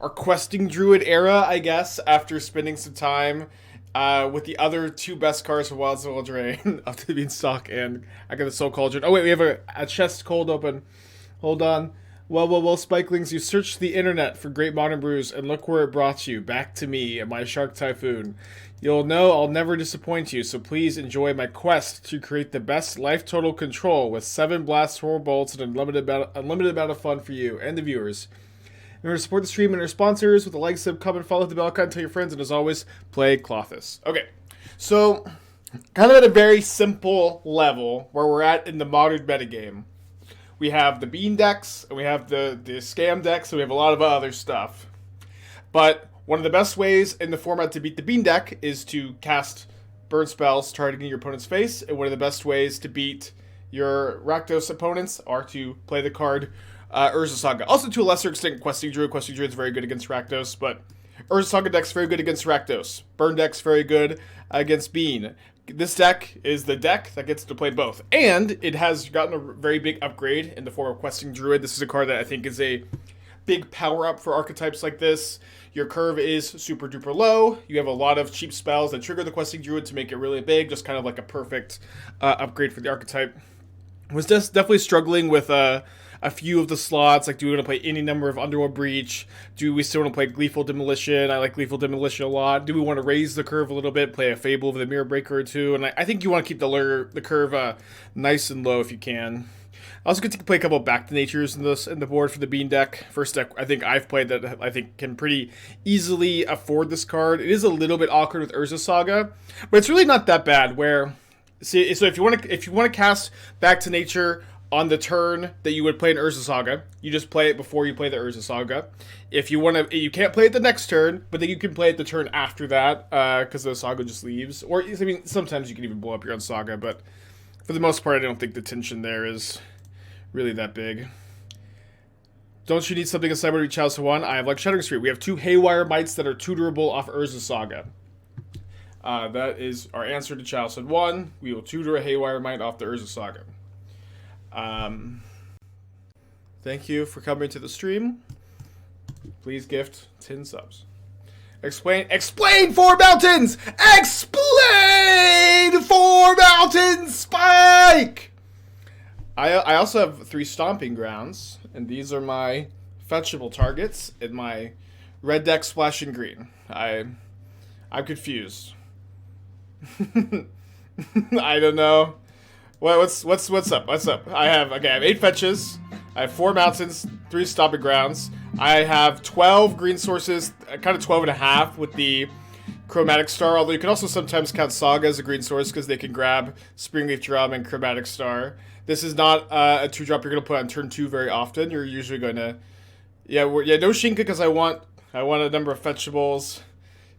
our questing druid era, I guess, after spending some time with the other two best cards for Wilds of Eldraine, up to the Beanstalk, and I got the Soul Cauldron. Oh wait, we have a chest cold open. Hold on. Well, Spikelings, you searched the internet for great modern brews, and look where it brought you, back to me and my Shark Typhoon. You'll know I'll never disappoint you, so please enjoy my quest to create the best life total control with 7 Blast 4 Bolts and unlimited amount of fun for you and the viewers. Remember to support the stream and our sponsors with a like, sub, comment, follow, the bell icon, tell your friends, and as always, play Clothis. Okay, so kind of at a very simple level where we're at in the modern metagame. We have the bean decks, and we have the scam decks, and we have a lot of other stuff. But one of the best ways in the format to beat the bean deck is to cast burn spells targeting your opponent's face, and one of the best ways to beat your Rakdos opponents are to play the card Urza Saga. Also, to a lesser extent, Questing Druid. Questing Druid is very good against Rakdos, but Urza Saga deck's very good against Rakdos. Burn deck's very good against Bean. This deck is the deck that gets to play both. And it has gotten a very big upgrade in the form of Questing Druid. This is a card that I think is a big power-up for archetypes like this. Your curve is super duper low. You have a lot of cheap spells that trigger the Questing Druid to make it really big. Just kind of like a perfect upgrade for the archetype. Was just definitely struggling with a few of the slots. Like, do we want to play any number of Underworld Breach? Do we still want to play Gleeful Demolition? I like Gleeful Demolition a lot. Do we want to raise the curve a little bit, play a Fable of the Mirror Breaker or two? And I think you want to keep the curve nice and low if you can. I also get to play a couple of Back to Natures in the board for the Bean deck. First deck I think I've played that I think can pretty easily afford this card. It is a little bit awkward with Urza Saga, but it's really not that bad. So if you want to cast Back to Nature on the turn that you would play an Urza Saga, you just play it before you play the Urza Saga. If you want to, you can't play it the next turn, but then you can play it the turn after that, because the Saga just leaves. Or, I mean, sometimes you can even blow up your own Saga, but for the most part, I don't think the tension there is really that big. Don't you need something in Sideboard to Chalice to 1? I have like Shadowspear. We have 2 Haywire Mites that are tutorable off Urza Saga. That is our answer to Chalice 1. We will tutor a Haywire Mite off the Urza Saga. Thank you for coming to the stream. Please gift 10 subs. Explain 4 mountains! Explain 4 mountains! Spike! I also have 3 Stomping Grounds, and these are my fetchable targets in my red deck splashing green. I'm confused. I don't know. What's up? What's up? I have 8 fetches. I have 4 mountains, 3 Stomping Grounds. I have 12 green sources, kind of 12 and a half with the Chromatic Star, although you can also sometimes count Saga as a green source because they can grab Springleaf Drum and Chromatic Star. This is not a 2-drop you're going to put on turn 2 very often. You're usually going to... no Shinka because I want a number of fetchables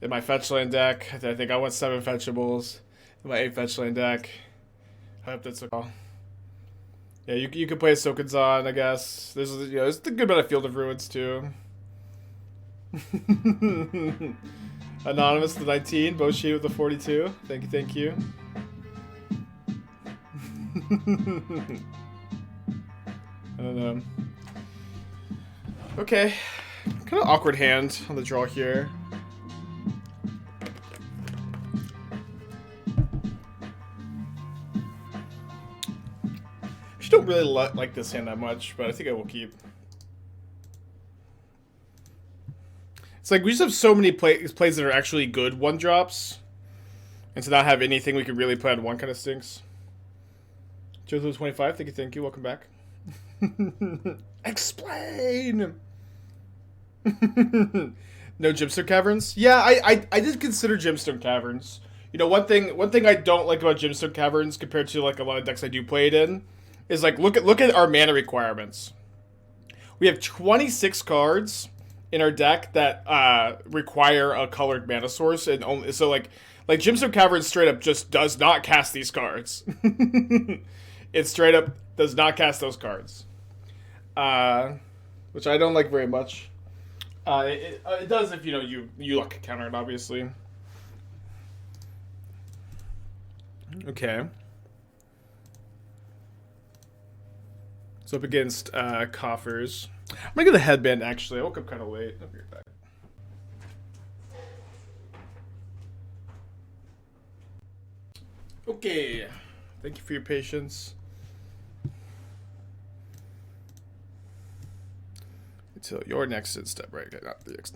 in my fetchland deck. I think I want 7 fetchables in my 8 fetchland deck. I hope that's okay. Yeah, you could play Sokenzan, I guess. There's a good amount of Field of Ruins too. Anonymous the 19, Boshi with the 42. Thank you. I don't know. Okay, kind of awkward hand on the draw here. I don't really like this hand that much, but I think I will keep. It's like we just have so many plays that are actually good 1-drops, and to not have anything we can really play on 1 kind of stinks. Jozo25, thank you, welcome back. Explain! No Gemstone Caverns? Yeah, I did consider Gemstone Caverns. You know, one thing I don't like about Gemstone Caverns compared to like a lot of decks I do play it in is like look at our mana requirements. We have 26 cards in our deck that require a colored mana source, and only so like Gemstone Caverns straight up just does not cast these cards. It straight up does not cast those cards, which I don't like very much. It does if you luck counter it, obviously. Okay. It's up against Coffers. I'm gonna get a headband, actually. I woke up kind of late. I'll be right back. Okay. Thank you for your patience. Until your next in step, right? Okay,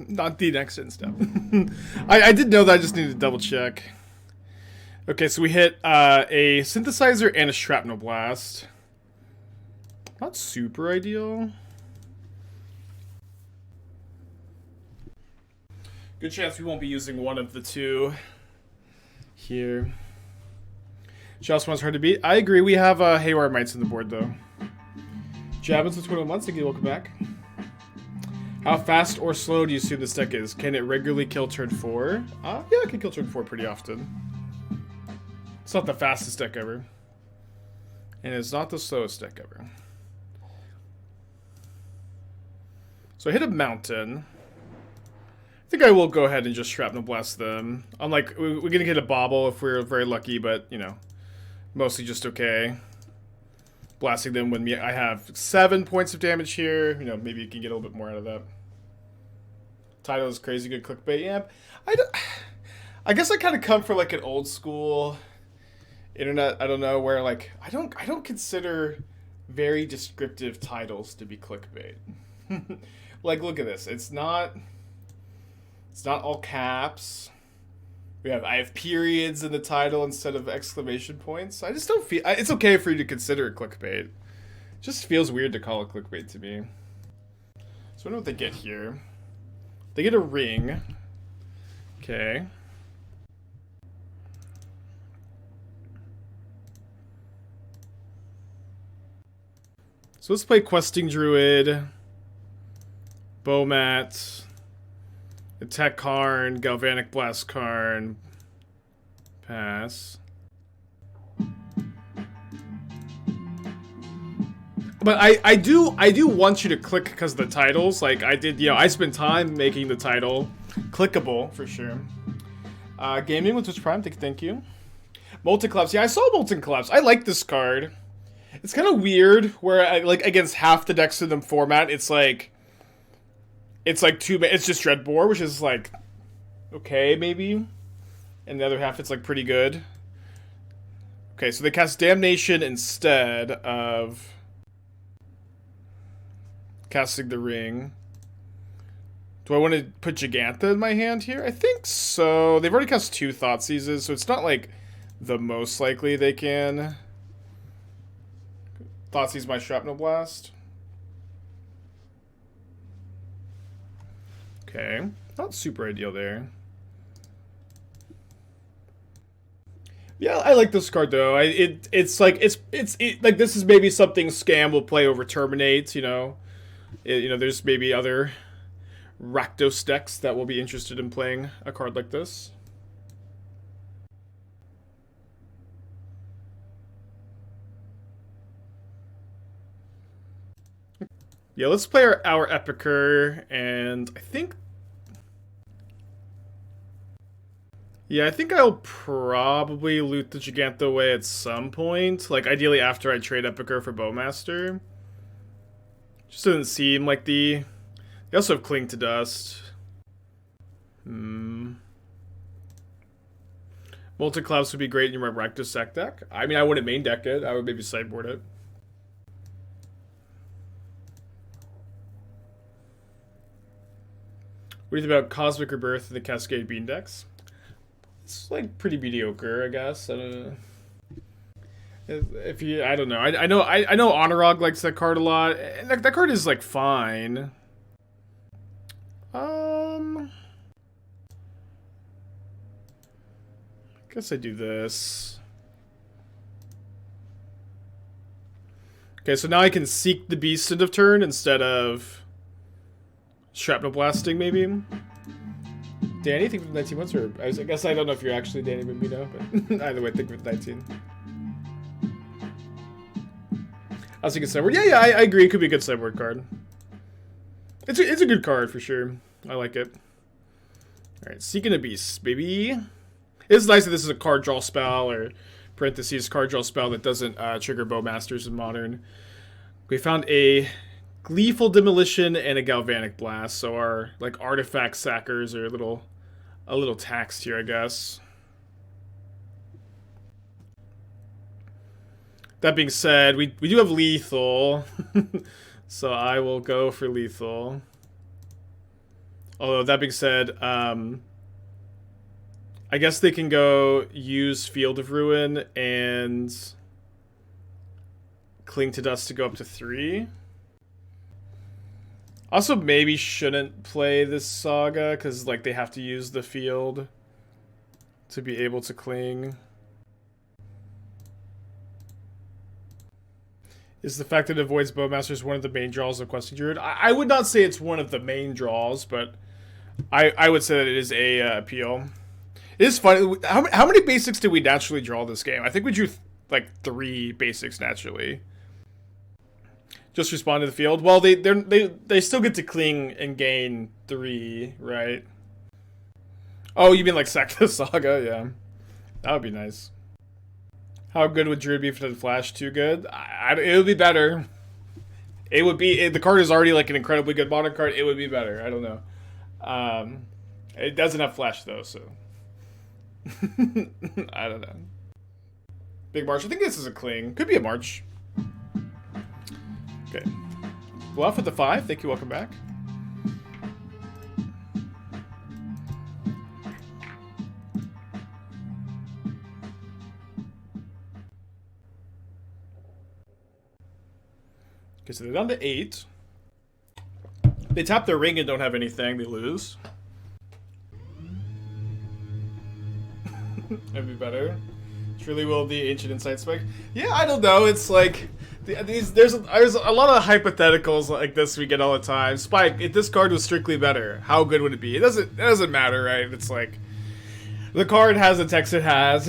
not the next in step. I did know that. I just needed to double check. Okay, so we hit a Synthesizer and a Shrapnel Blast. Not super ideal. Good chance we won't be using one of the two here. Just one's hard to beat. I agree. We have Haywire Mites on the board, though. Jabbins for 21 months. Thank you. Welcome back. How fast or slow do you assume this deck is? Can it regularly kill turn 4? Yeah, it can kill turn 4 pretty often. It's not the fastest deck ever. And it's not the slowest deck ever. So I hit a mountain. I think I will go ahead and just Shrapnel Blast them. Unlike, we're gonna get a Bauble if we're very lucky, but, you know, mostly just okay. Blasting them when I have 7 points of damage here. You know, maybe you can get a little bit more out of that. Title is crazy good clickbait. Yeah, I guess I kind of come from like an old school internet. I don't know, where like I don't consider very descriptive titles to be clickbait. Like, look at this. It's not all caps. I have periods in the title instead of exclamation points. I just don't feel... It's okay for you to consider it clickbait. It just feels weird to call it clickbait to me. So I don't know what they get here. They get a ring. Okay. So let's play Questing Druid. Bomat. Attack Karn, Galvanic Blast Karn. Pass. But I do want you to click because of the titles. Like I did, you know, I spent time making the title clickable for sure. Gaming with Twitch Prime, thank you. Molten Collapse. Yeah, I saw Molten Collapse. I like this card. It's kind of weird where like against half the decks in the format, it's like it's just Dreadbore, which is like okay maybe, and the other half it's like pretty good. Okay, so they cast Damnation instead of casting the ring. Do I want to put Jegantha in my hand here? I think so. They've already cast 2 Thoughtseizes, so it's not like the most likely they can Thoughtseize my Shrapnel Blast. Okay, not super ideal there. Yeah, I like this card though. It's like this is maybe something Scam will play over Terminate. You know, there's maybe other Rakdos decks that will be interested in playing a card like this. Yeah, let's play our Epicure, and I think... Yeah, I think I'll probably loot the Jegantha away at some point. Like, ideally after I trade Epicure for Bowmaster. Just doesn't seem like the... They also have Cling to Dust. Molten Clouds would be great in your Rakdos deck deck. I mean, I wouldn't main deck it. I would maybe sideboard it. What do you think about Cosmic Rebirth and the Cascade Bean decks? It's like pretty mediocre, I guess. I don't know. I don't know. I know Honorog likes that card a lot. And that card is like fine. I guess I do this. Okay, so now I can Seek the Beast end of turn instead of Shrapnel Blasting, maybe? Danny, think with 19 months, or I guess I don't know if you're actually Danny Bambino, but either way, think with 19. I was thinking sideboard. Yeah, I agree. It could be a good sideboard card. It's a good card for sure. I like it. Alright, Seeking a Beast, baby. It's nice that this is a card draw spell, or parentheses, card draw spell that doesn't trigger Bowmasters in Modern. We found a Gleeful Demolition and a Galvanic Blast. So our like artifact sackers are a little taxed here, I guess. That being said, we do have lethal. So I will go for lethal. Although, that being said, I guess they can go use Field of Ruin and Cling to Dust to go up to 3. Also, maybe shouldn't play this Saga, because like they have to use the field to be able to cling. Is the fact that it avoids Bowmasters one of the main draws of Questing Druid? I would not say it's one of the main draws, but I would say that it is a appeal. It is funny. How many basics did we naturally draw this game? I think we drew like 3 basics naturally. Just respond to the field. Well, they still get to cling and gain 3, right? Oh, you mean like sack the Saga? Yeah, that would be nice. How good would Druid be if it had Flash? Too good? It would be better. It would be... the card is already like an incredibly good modern card. It would be better. I don't know. It doesn't have Flash though, so... I don't know. Big March. I think this is a cling. Could be a March. Okay. Bluff with the 5. Thank you. Welcome back. Okay, so they're down to 8. They tap their ring and don't have anything. They lose. That'd be better. Truly will the Ancient Insight Spike. Yeah, I don't know. It's like... there's a lot of hypotheticals like this we get all the time. Spike, if this card was strictly better, how good would it be? It doesn't matter, right? It's like... the card has the text it has.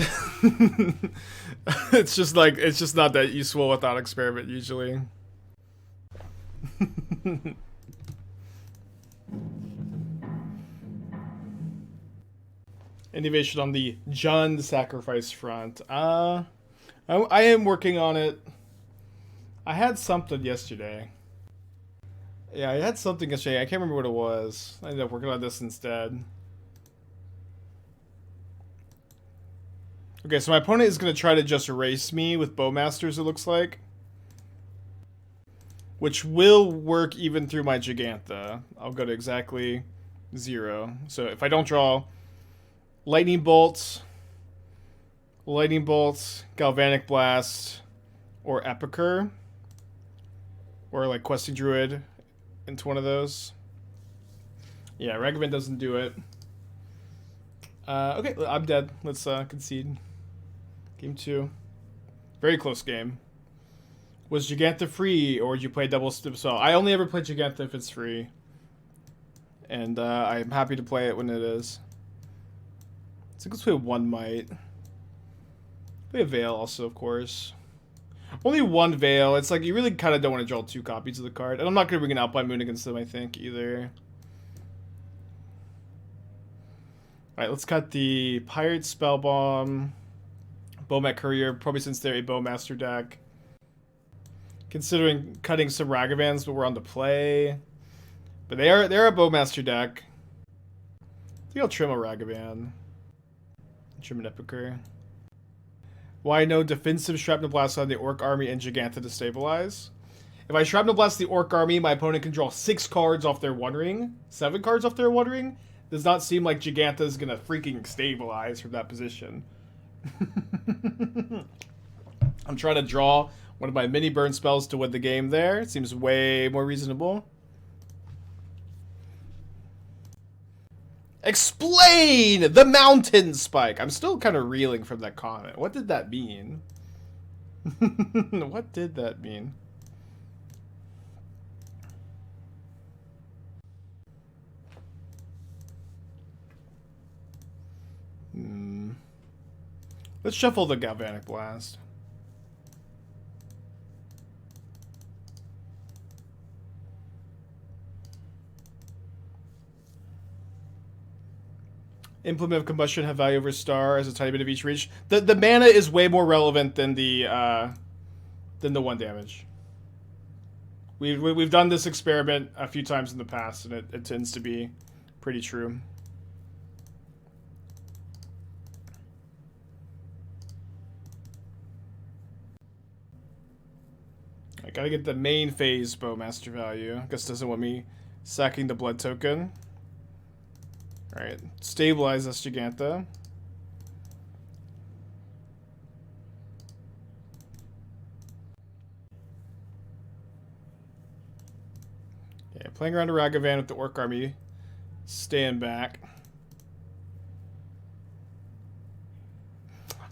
It's just not that useful without experiment, usually. Innovation on the Jund sacrifice front. I am working on it. I had something yesterday. Yeah, I had something yesterday. I can't remember what it was. I ended up working on this instead. Okay, so my opponent is going to try to just erase me with Bowmasters, it looks like. Which will work even through my Jegantha. I'll go to exactly 0. So if I don't draw Lightning Bolt, Galvanic Blast, or Epicure, or like Questing Druid into one of those. Yeah, Ragavan doesn't do it. Okay, I'm dead. Let's concede. Game 2. Very close game. Was Jegantha free, or did you play double spell? I only ever play Jegantha if it's free. And I'm happy to play it when it is. So let's play 1 Mite. Play a Veil also, of course. Only 1 Veil. It's like you really kind of don't want to draw 2 copies of the card. And I'm not going to bring an Alpine Moon against them, I think, either. Alright, let's cut the Pyrite Spellbomb. Bomat Courier, probably since they're a Bowmaster deck. Considering cutting some Ragavans, but we're on the play. But they're a Bowmaster deck. I think I'll trim a Ragavan. Trim an Epicure. Why no defensive Shrapnel Blast on the Orc Army and Jegantha to stabilize? If I Shrapnel Blast the Orc Army, my opponent can draw 6 cards off their One Ring. 7 cards off their One Ring. Does not seem like Jegantha is gonna freaking stabilize from that position. I'm trying to draw one of my mini burn spells to win the game there. It seems way more reasonable. Explain the mountain spike. I'm still kind of reeling from that comment. What did that mean? What did that mean? Let's shuffle the Galvanic Blast. Implement of Combustion have value over Star as a tiny bit of each reach. The mana is way more relevant than the 1 damage. We've done this experiment a few times in the past, and it tends to be pretty true. I gotta get the main phase Bowmaster value. I guess doesn't want me sacking the blood token. Alright, stabilize this Jegantha. Yeah, playing around a Ragavan with the Orc Army. Stand back.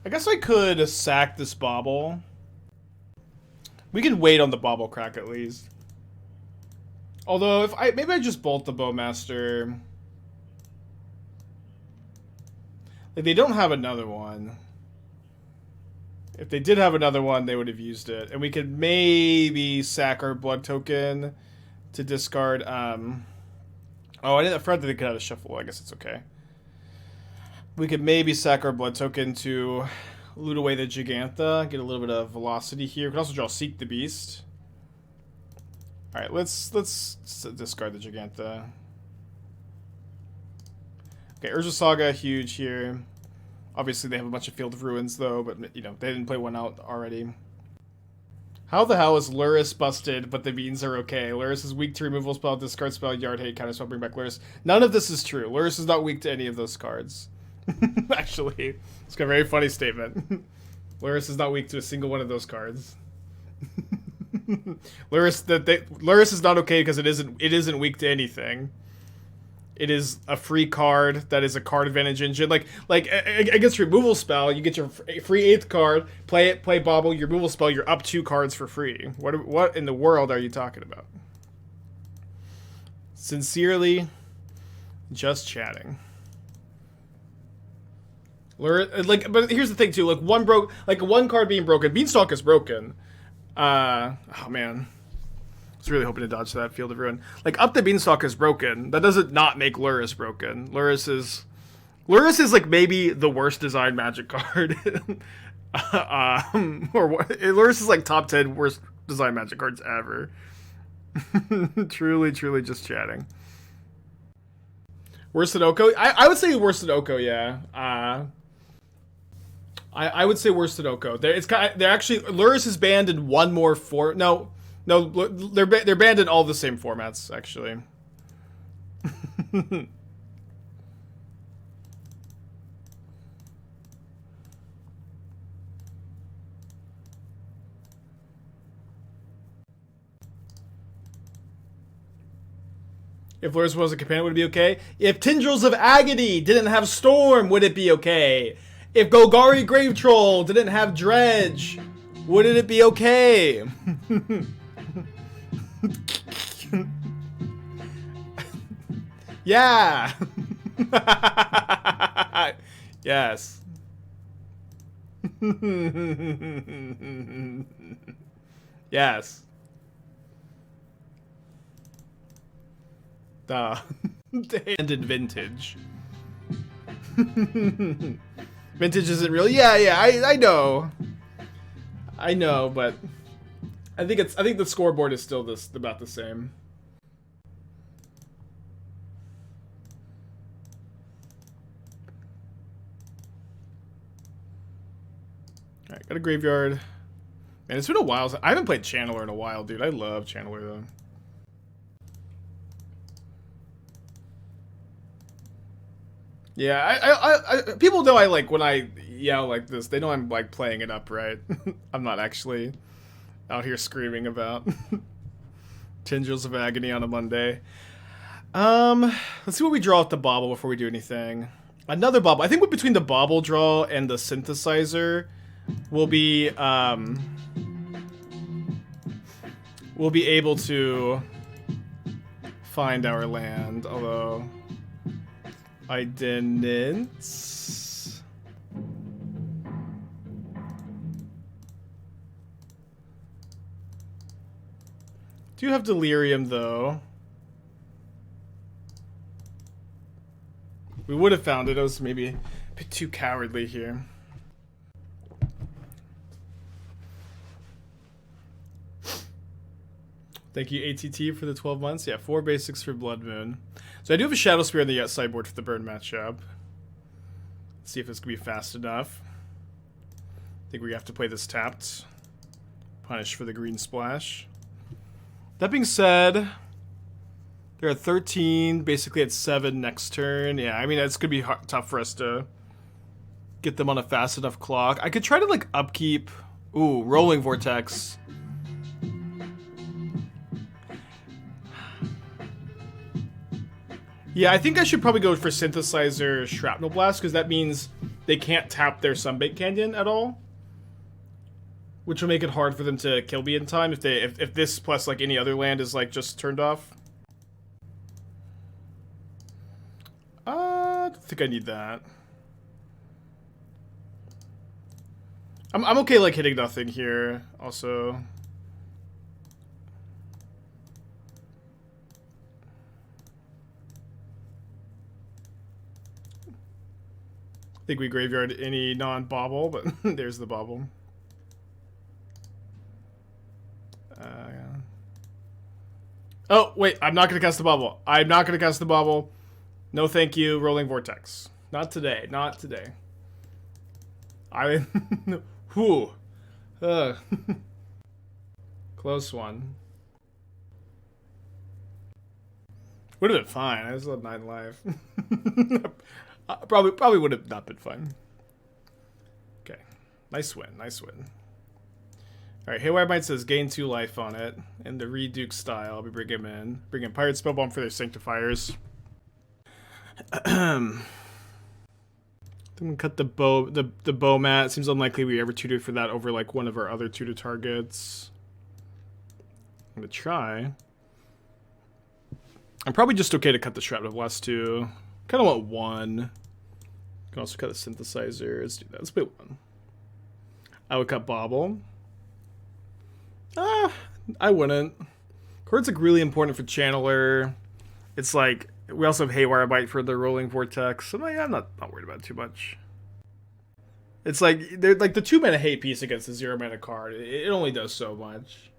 I guess I could sack this Bauble. We can wait on the Bauble crack at least. Although, if maybe I just bolt the Bowmaster. Like, they don't have another one. If they did have another one, they would have used it. And we could maybe sack our blood token to discard, oh, I didn't forget that they could have a shuffle. I guess it's okay. We could maybe sack our blood token to loot away the Jegantha, get a little bit of velocity here. We can also draw Seek the Beast. Alright, let's discard the Jegantha. Okay, Urza Saga, huge here. Obviously they have a bunch of Field of Ruins though, but you know, they didn't play one out already. How the hell is Lurrus busted, but the beans are okay? Lurrus is weak to removal spell, discard spell, yard hate, counter spell, bring back Lurrus. None of this is true. Lurrus is not weak to any of those cards. Actually, it's got a very funny statement. Lurrus is not weak to a single one of those cards. Lurrus is not okay because it isn't weak to anything. It is a free card that is a card advantage engine. Like against removal spell, you get your free 8th card, play it, play Bauble, your removal spell, you're up 2 cards for free. What in the world are you talking about? Sincerely, just chatting. But here's the thing too. One card being broken. Beanstalk is broken. Oh man, I was really hoping to dodge that Field of Ruin. Like, Up the Beanstalk is broken. That doesn't not make Lurrus broken. Lurrus is like maybe the worst designed Magic card. Lurrus is like top 10 worst designed Magic cards ever. Truly just chatting. Worse than Oko? I would say worse than Oko, yeah. I would say worse than Oko. They're actually, Lurrus is banned in one more No, they're banned in all the same formats, actually. If Lurrus was a companion, would it be okay? If Tendrils of Agony didn't have Storm, would it be okay? If Golgari Grave Troll didn't have Dredge, wouldn't it be okay? Yeah. Yes. Yes. Duh. And in Vintage. Vintage isn't real. Yeah, I know. I know, but I think the scoreboard is still about the same. Alright, got a graveyard. Man, it's been a while. I haven't played Channeler in a while, dude. I love Channeler though. Yeah, people know I like when I yell like this. They know I'm like playing it up, right? I'm not actually out here screaming about Tendrils of Agony on a Monday. Let's see what we draw with the Bauble before we do anything. Another Bauble. I think between the Bauble draw and the Synthesizer, we'll be able to find our land, although I didn't. Do have Delirium, though. We would have found it. I was maybe a bit too cowardly here. Thank you, ATT, for the 12 months. Yeah, 4 basics for Blood Moon. So I do have a Shadowspear on the sideboard for the burn matchup. Let's see if this can be fast enough. I think we have to play this tapped. Punish for the green splash. That being said, they're at 13, basically at 7 next turn. Yeah, I mean, it's going to be tough for us to get them on a fast enough clock. I could try to, like, upkeep. Ooh, Rolling Vortex. Yeah, I think I should probably go for Synthesizer Shrapnel Blast, because that means they can't tap their Sunbait Canyon at all. Which will make it hard for them to kill me in time if this plus like any other land is like just turned off. I don't think I need that. I'm okay like hitting nothing here also. I think we graveyard any non-Bauble, but there's the Bauble. Oh, wait, I'm not going to cast the Bauble. I'm not going to cast the Bauble. No thank you, Rolling Vortex. Not today, not today. I mean, whew. Close one. Would have been fine. I still had 9 life. Probably would have not been fun. Okay, nice win, nice win. Alright, Haywire Mite says gain 2 life on it. In the Reduke style, I'll be bringing him in. Bring in Pyrite Spellbomb for their Sanctifiers. I'm gonna cut the Bomat. It seems unlikely we ever tutor for that over like one of our other tutor targets. I'm gonna try. I'm probably just okay to cut the Shrapnel Blast too. Kinda want 1. Can also cut the Synthesizer. Let's do that. Let's play 1. I would cut Bauble. I wouldn't. Cord's like really important for Channeler. It's like we also have Haywire Mite for the Rolling Vortex. So I'm not worried about it too much. It's like they're like the 2-mana hate piece against the 0-mana card. It only does so much.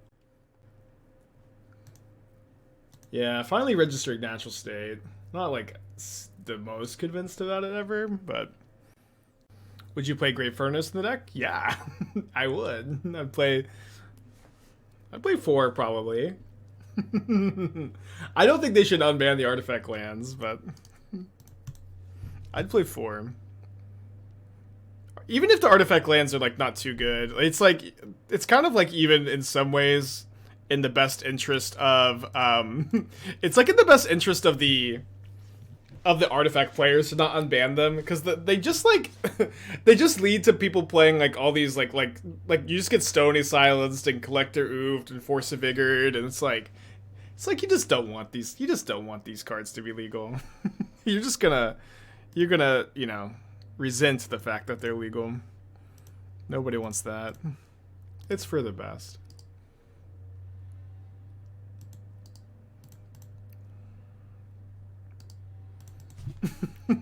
Yeah, finally registering Natural State. Not like the most convinced about it ever, but would you play Great Furnace in the deck? Yeah, I would. I'd play 4 probably. I don't think they should unban the artifact lands, but I'd play 4. Even if the artifact lands are like not too good, it's kind of like even in some ways in the best interest of it's like in the best interest of the artifact players to not unban them, because they just like they just lead to people playing like all these like you just get Stony Silenced and Collector Oofed and Force of Vigored, and it's like you just don't want these cards to be legal. you're gonna you know resent the fact that they're legal. Nobody wants that. It's for the best.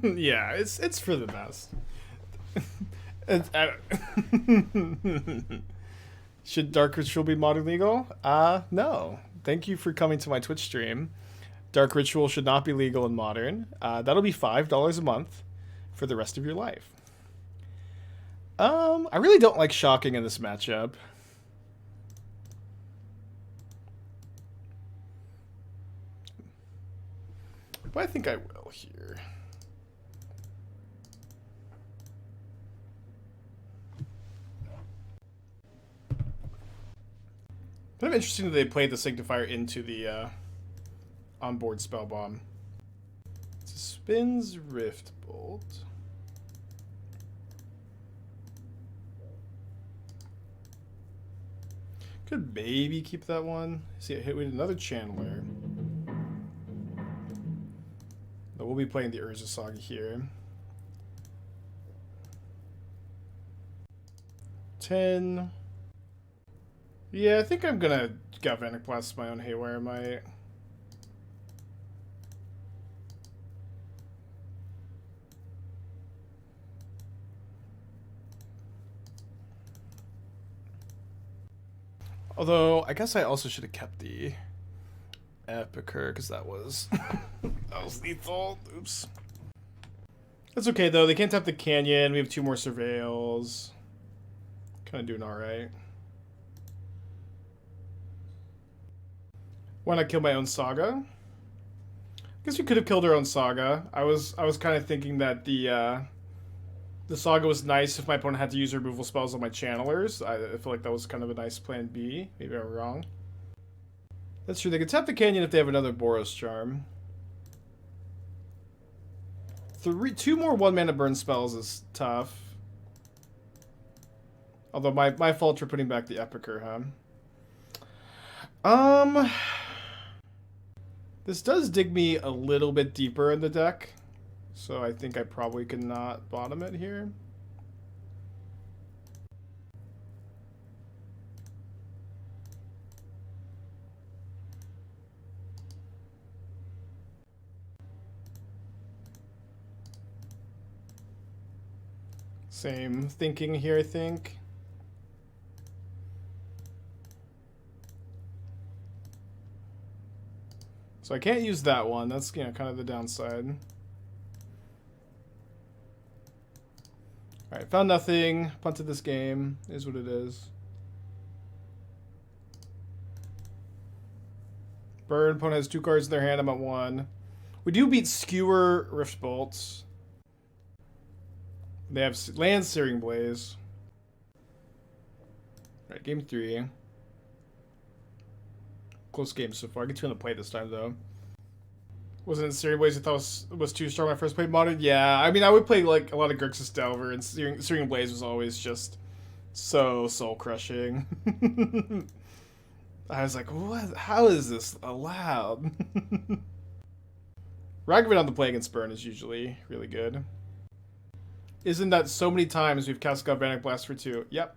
Yeah, it's for the best. Should Dark Ritual be modern legal? No. Thank you for coming to my Twitch stream. Dark Ritual should not be legal in Modern. That'll be $5 a month for the rest of your life. I really don't like Shocking in this matchup. But I think I will here. Kind of interesting that they played the Sanctifier into the onboard Spellbomb. Spins Rift Bolt. Could maybe keep that one. See, I hit with another Channeler. But we'll be playing the Urza Saga here. 10. Yeah, I think I'm gonna Galvanic Blast my own Haywire Mite. Although, I guess I also should have kept the Epicure, because that was that was lethal. Oops. That's okay though. They can't tap the canyon. We have 2 more surveils. Kind of doing all right. Why not kill my own Saga? I guess we could have killed our own Saga. I was kind of thinking that the Saga was nice if my opponent had to use removal spells on my channelers. I feel like that was kind of a nice plan B. Maybe I'm wrong. That's true. They could tap the canyon if they have another Boros Charm. 2 more 1-mana burn spells is tough. Although my fault for putting back the Epicure, huh? This does dig me a little bit deeper in the deck. So I think I probably could not bottom it here. Same thinking here, I think. So I can't use that one. That's, you know, kind of the downside. Alright, found nothing. Punted this game. Is what it is. Burn. Opponent has 2 cards in their hand. I'm at 1. We do beat Skewer Rift Bolts. They have Land Searing Blaze. Alright, game 3. Close game so far. I get 2 on the play this time, though. Wasn't in Searing Blaze I thought was too strong when I first played Modern? Yeah, I mean, I would play, like, a lot of Grixis Delver, and Searing Blaze was always just so soul-crushing. I was like, what? How is this allowed? Ragavan on the play against Burn is usually really good. Isn't that so many times we've cast Galvanic Blast for 2? Yep.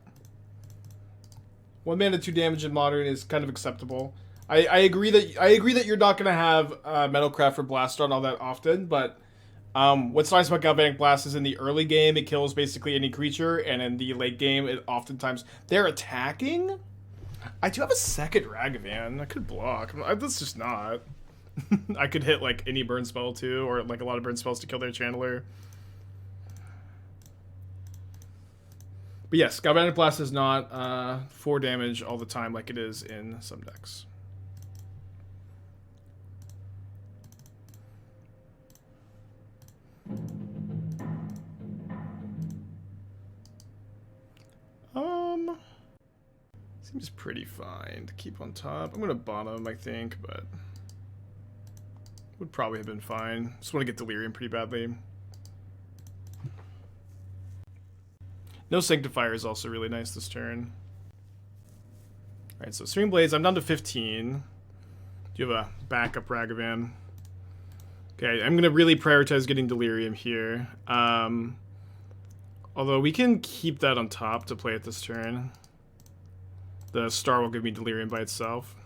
1 mana, 2 damage in Modern is kind of acceptable. I agree that you're not gonna have Metalcraft or Blast on all that often, but what's nice about Galvanic Blast is in the early game it kills basically any creature, and in the late game it oftentimes they're attacking. I do have a second Ragavan. I could block. That's just not. I could hit like any burn spell too, or like a lot of burn spells to kill their channeler. But yes, Galvanic Blast is not 4 damage all the time like it is in some decks. Seems pretty fine to keep on top. I'm gonna bottom, I think, but would probably have been fine. Just want to get Delirium pretty badly. No Sanctifier is also really nice this turn. Alright, so Stream Blades, I'm down to 15. Do you have a backup Ragavan? Okay, I'm gonna really prioritize getting Delirium here. Although we can keep that on top to play it this turn. The Star will give me Delirium by itself.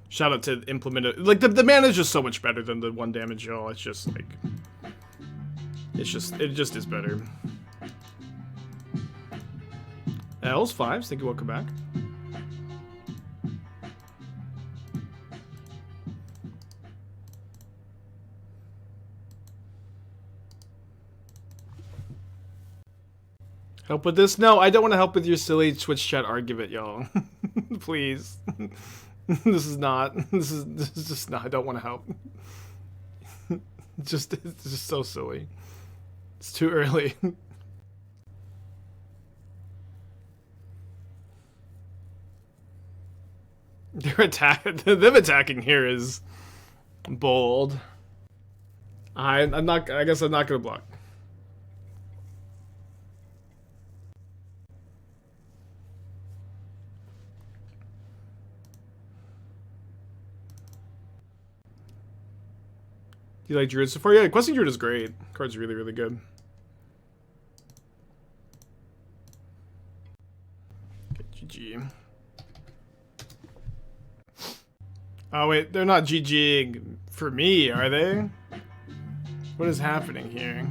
Shout out to Implement. Like, the mana is just so much better than the 1 damage y'all. It's just, like... it just is better. L's 5s, thank you, welcome back. Help with this? No, I don't want to help with your silly Twitch chat argument, y'all. Please. This is just not, I don't want to help. It's just so silly. It's too early. Them attacking here is bold. I guess I'm not gonna block. Do you like Druid so far? Yeah, Questing Druid is great. Card's really, really good. Okay, GG. Oh wait, they're not GGing for me, are they? What is happening here?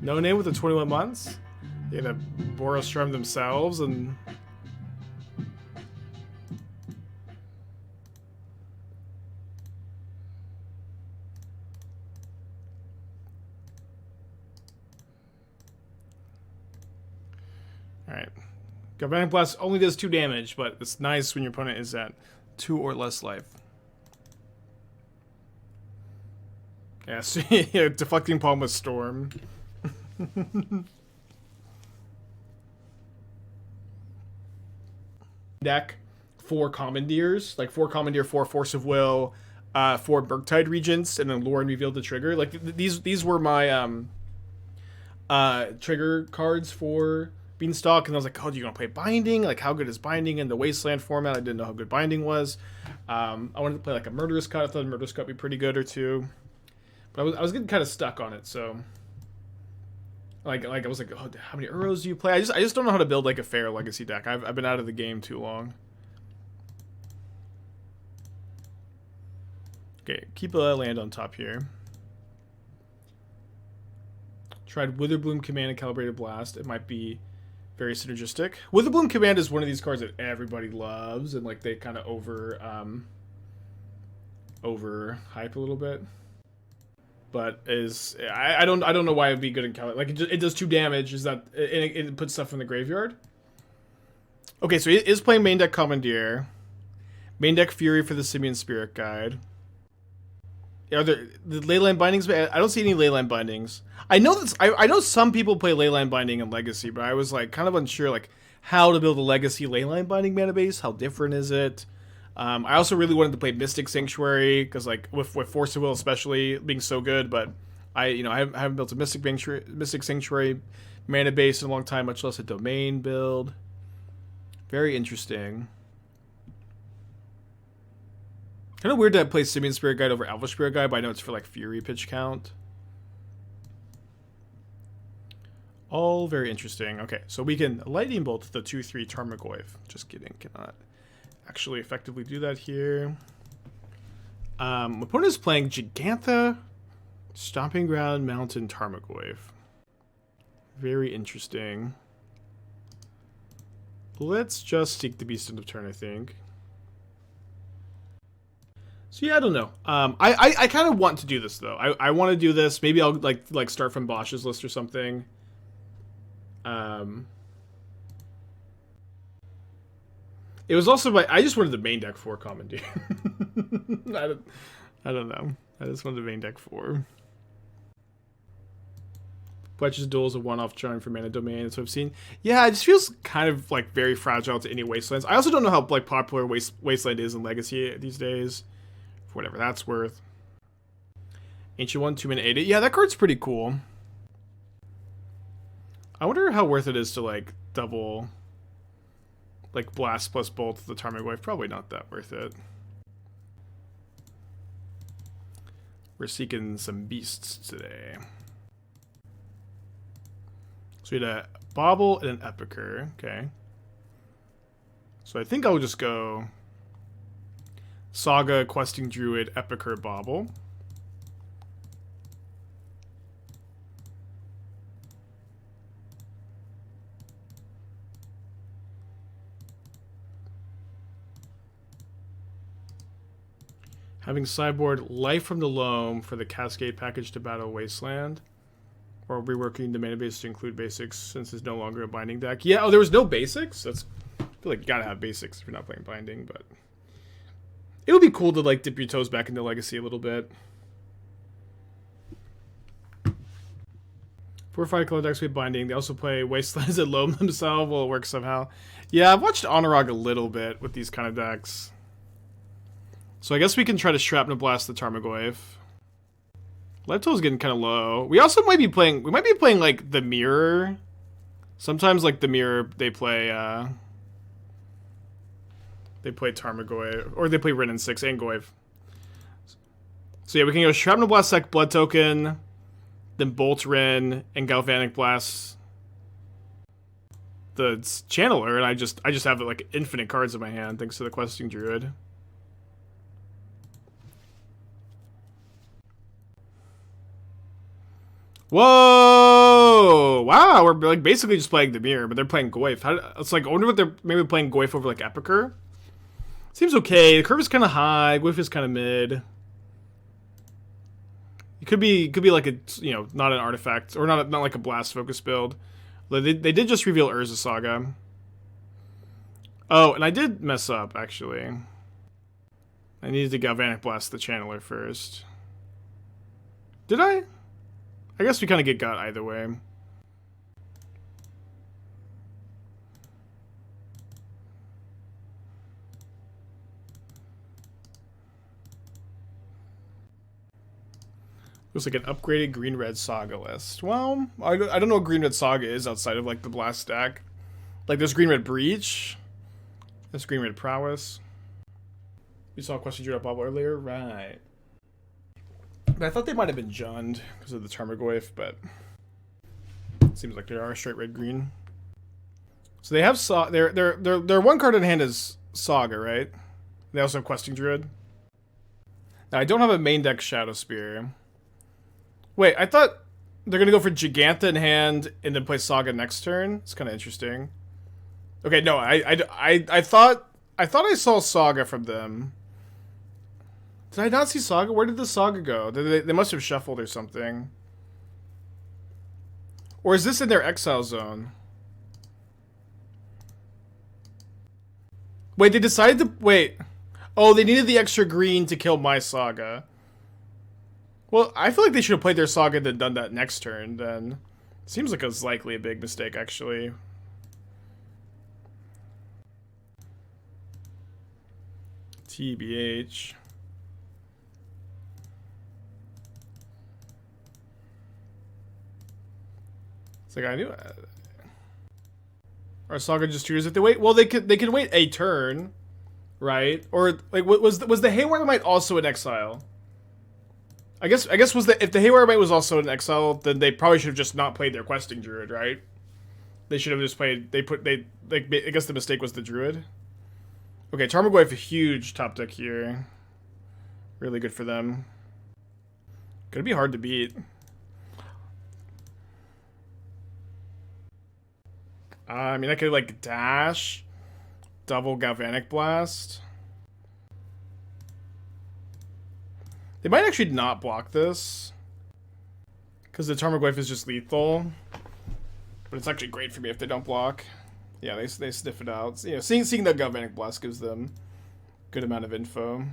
No name with the 21 months? They had a Boros Charm themselves and... Alright. Galvanic Blast only does 2 damage, but it's nice when your opponent is at 2 or less life. Yeah, so, yeah, deflecting palm with Storm. Deck 4 Commandeers, like 4 Commandeer, 4 Force of Will, 4 Murktide Regents, and then Lore and Reveal the Trigger. Like these were my trigger cards for Beanstalk, and I was like, oh, do you want to play Binding? Like, how good is Binding in the Wasteland format? I didn't know how good Binding was. I wanted to play like a Murderous Cut. I thought a Murderous Cut would be pretty good or two. But I was getting kind of stuck on it, so like I was like, oh, how many Urros do you play? I just don't know how to build like a fair Legacy deck. I've been out of the game too long. Okay, keep a land on top here. Tried Witherbloom Command and Calibrated Blast. It might be very synergistic. Witherbloom Command is one of these cards that everybody loves, and like they kind of over hype a little bit. But I don't know why it'd be good in Like it does 2 damage. Is that it puts stuff in the graveyard? Okay, so he is playing main deck Commandeer, main deck Fury for the Simian Spirit Guide. Are there the Leyline Bindings? I don't see any Leyline Bindings. I know that I know some people play Leyline Binding in Legacy, but I was like kind of unsure like how to build a Legacy Leyline Binding mana base. How different is it? I also really wanted to play Mystic Sanctuary because like with Force of Will especially being so good, but I haven't built a Mystic Sanctuary mana base in a long time, much less a Domain build. Very interesting. Kind of weird to play Simian Spirit Guide over Alpha Spirit Guide, but I know it's for like Fury pitch count. All very interesting. Okay, so we can Lightning Bolt the 2/3 Tarmogoyf. Just kidding, cannot actually effectively do that here. Opponent is playing Jegantha, Stomping Ground, Mountain, Tarmogoyf. Very interesting. Let's just Seek the Beast end of turn, I think. So yeah, I don't know. I kind of want to do this though. I want to do this. Maybe I'll like start from Bosch's list or something. It was also I just wanted the main deck 4 Commandeer. I don't know. I just wanted the main deck 4. Fletch's Duel is a one-off charm for Mana Domain. That's what I've seen. Yeah, it just feels kind of like very fragile to any Wastelands. I also don't know how like popular Wasteland is in Legacy these days. For whatever that's worth. Ancient One, 2 mana 8. Yeah, that card's pretty cool. I wonder how worth it is to like double like Blast plus Bolt the Tarmogoyf. Probably not that worth it. We're seeking some beasts today. So we had a Bauble and an Epicure. Okay. So I think I'll just go Saga, Questing Druid, Epicure, Bauble. Having sideboard Life from the Loam for the Cascade package to Battle Wasteland. Or reworking the mana base to include basics since it's no longer a binding deck. Yeah, oh, there was no basics? I feel like you gotta have basics if you're not playing binding, but it would be cool to like dip your toes back into Legacy a little bit. 4 or 5 color decks with binding. They also play Wastelands that loam themselves. Will it work somehow? Yeah, I've watched Honorog a little bit with these kind of decks. So I guess we can try to Shrapnel Blast the Tarmogoyf. Lepto's getting kind of low. We also might be playing like the Mirror. Sometimes like the Mirror they play Tarmogoyf, or they play Rin and 6 and Goyf. So yeah, we can go Shrapnel Blast Sec Blood Token, then Bolt Rin and Galvanic Blast the Channeler, and I just have like infinite cards in my hand thanks to the Questing Druid. Whoa! Wow, we're like basically just playing the Mirror, but they're playing Goyf. It's like I wonder what they're maybe playing Goyf over like Epicure. Seems okay. The curve is kind of high. Goyf is kind of mid. It could be like a not an artifact or not like a blast focus build. They did just reveal Urza Saga. Oh, and I did mess up, actually. I needed to Galvanic Blast the Channeler first. Did I? I guess we kind of get got either way. Looks like an upgraded green-red Saga list. Well, I don't know what green-red Saga is outside of, like, the Blast stack. Like, there's green-red Breach. There's green-red Prowess. We saw a question Druid Bauble earlier? Right. But I thought they might have been Jund because of the Tarmogoyf, but it seems like they are straight red-green. So they have their one card in hand is Saga, right? They also have Questing Druid. Now, I don't have a main deck Shadowspear. Wait, I thought they're gonna go for Jegantha in hand and then play Saga next turn. It's kind of interesting. Okay, no, I thought I saw Saga from them. Did I not see Saga? Where did the Saga go? They must have shuffled or something. Or is this in their exile zone? Wait, they decided to wait. Oh, they needed the extra green to kill my Saga. Well, I feel like they should have played their Saga and then done that next turn, then. Seems like it was likely a big mistake, actually. TBH. It's like, I knew it. Our Saga just chooses if they wait. Well, they can wait a turn, right? Or, like, was the Haywire Mite also in exile? I guess if the Haywire Mite was also in exile, then they probably should have just not played their Questing Druid, right? They should have just played. I guess the mistake was the Druid. Okay, Tarmogoyf, a huge top deck here. Really good for them. Gonna be hard to beat. I mean, I could like dash, double Galvanic Blast. They might actually not block this, because the Tarmogoyf is just lethal. But it's actually great for me if they don't block. Yeah, they sniff it out. You know, seeing that Galvanic Blast gives them a good amount of info.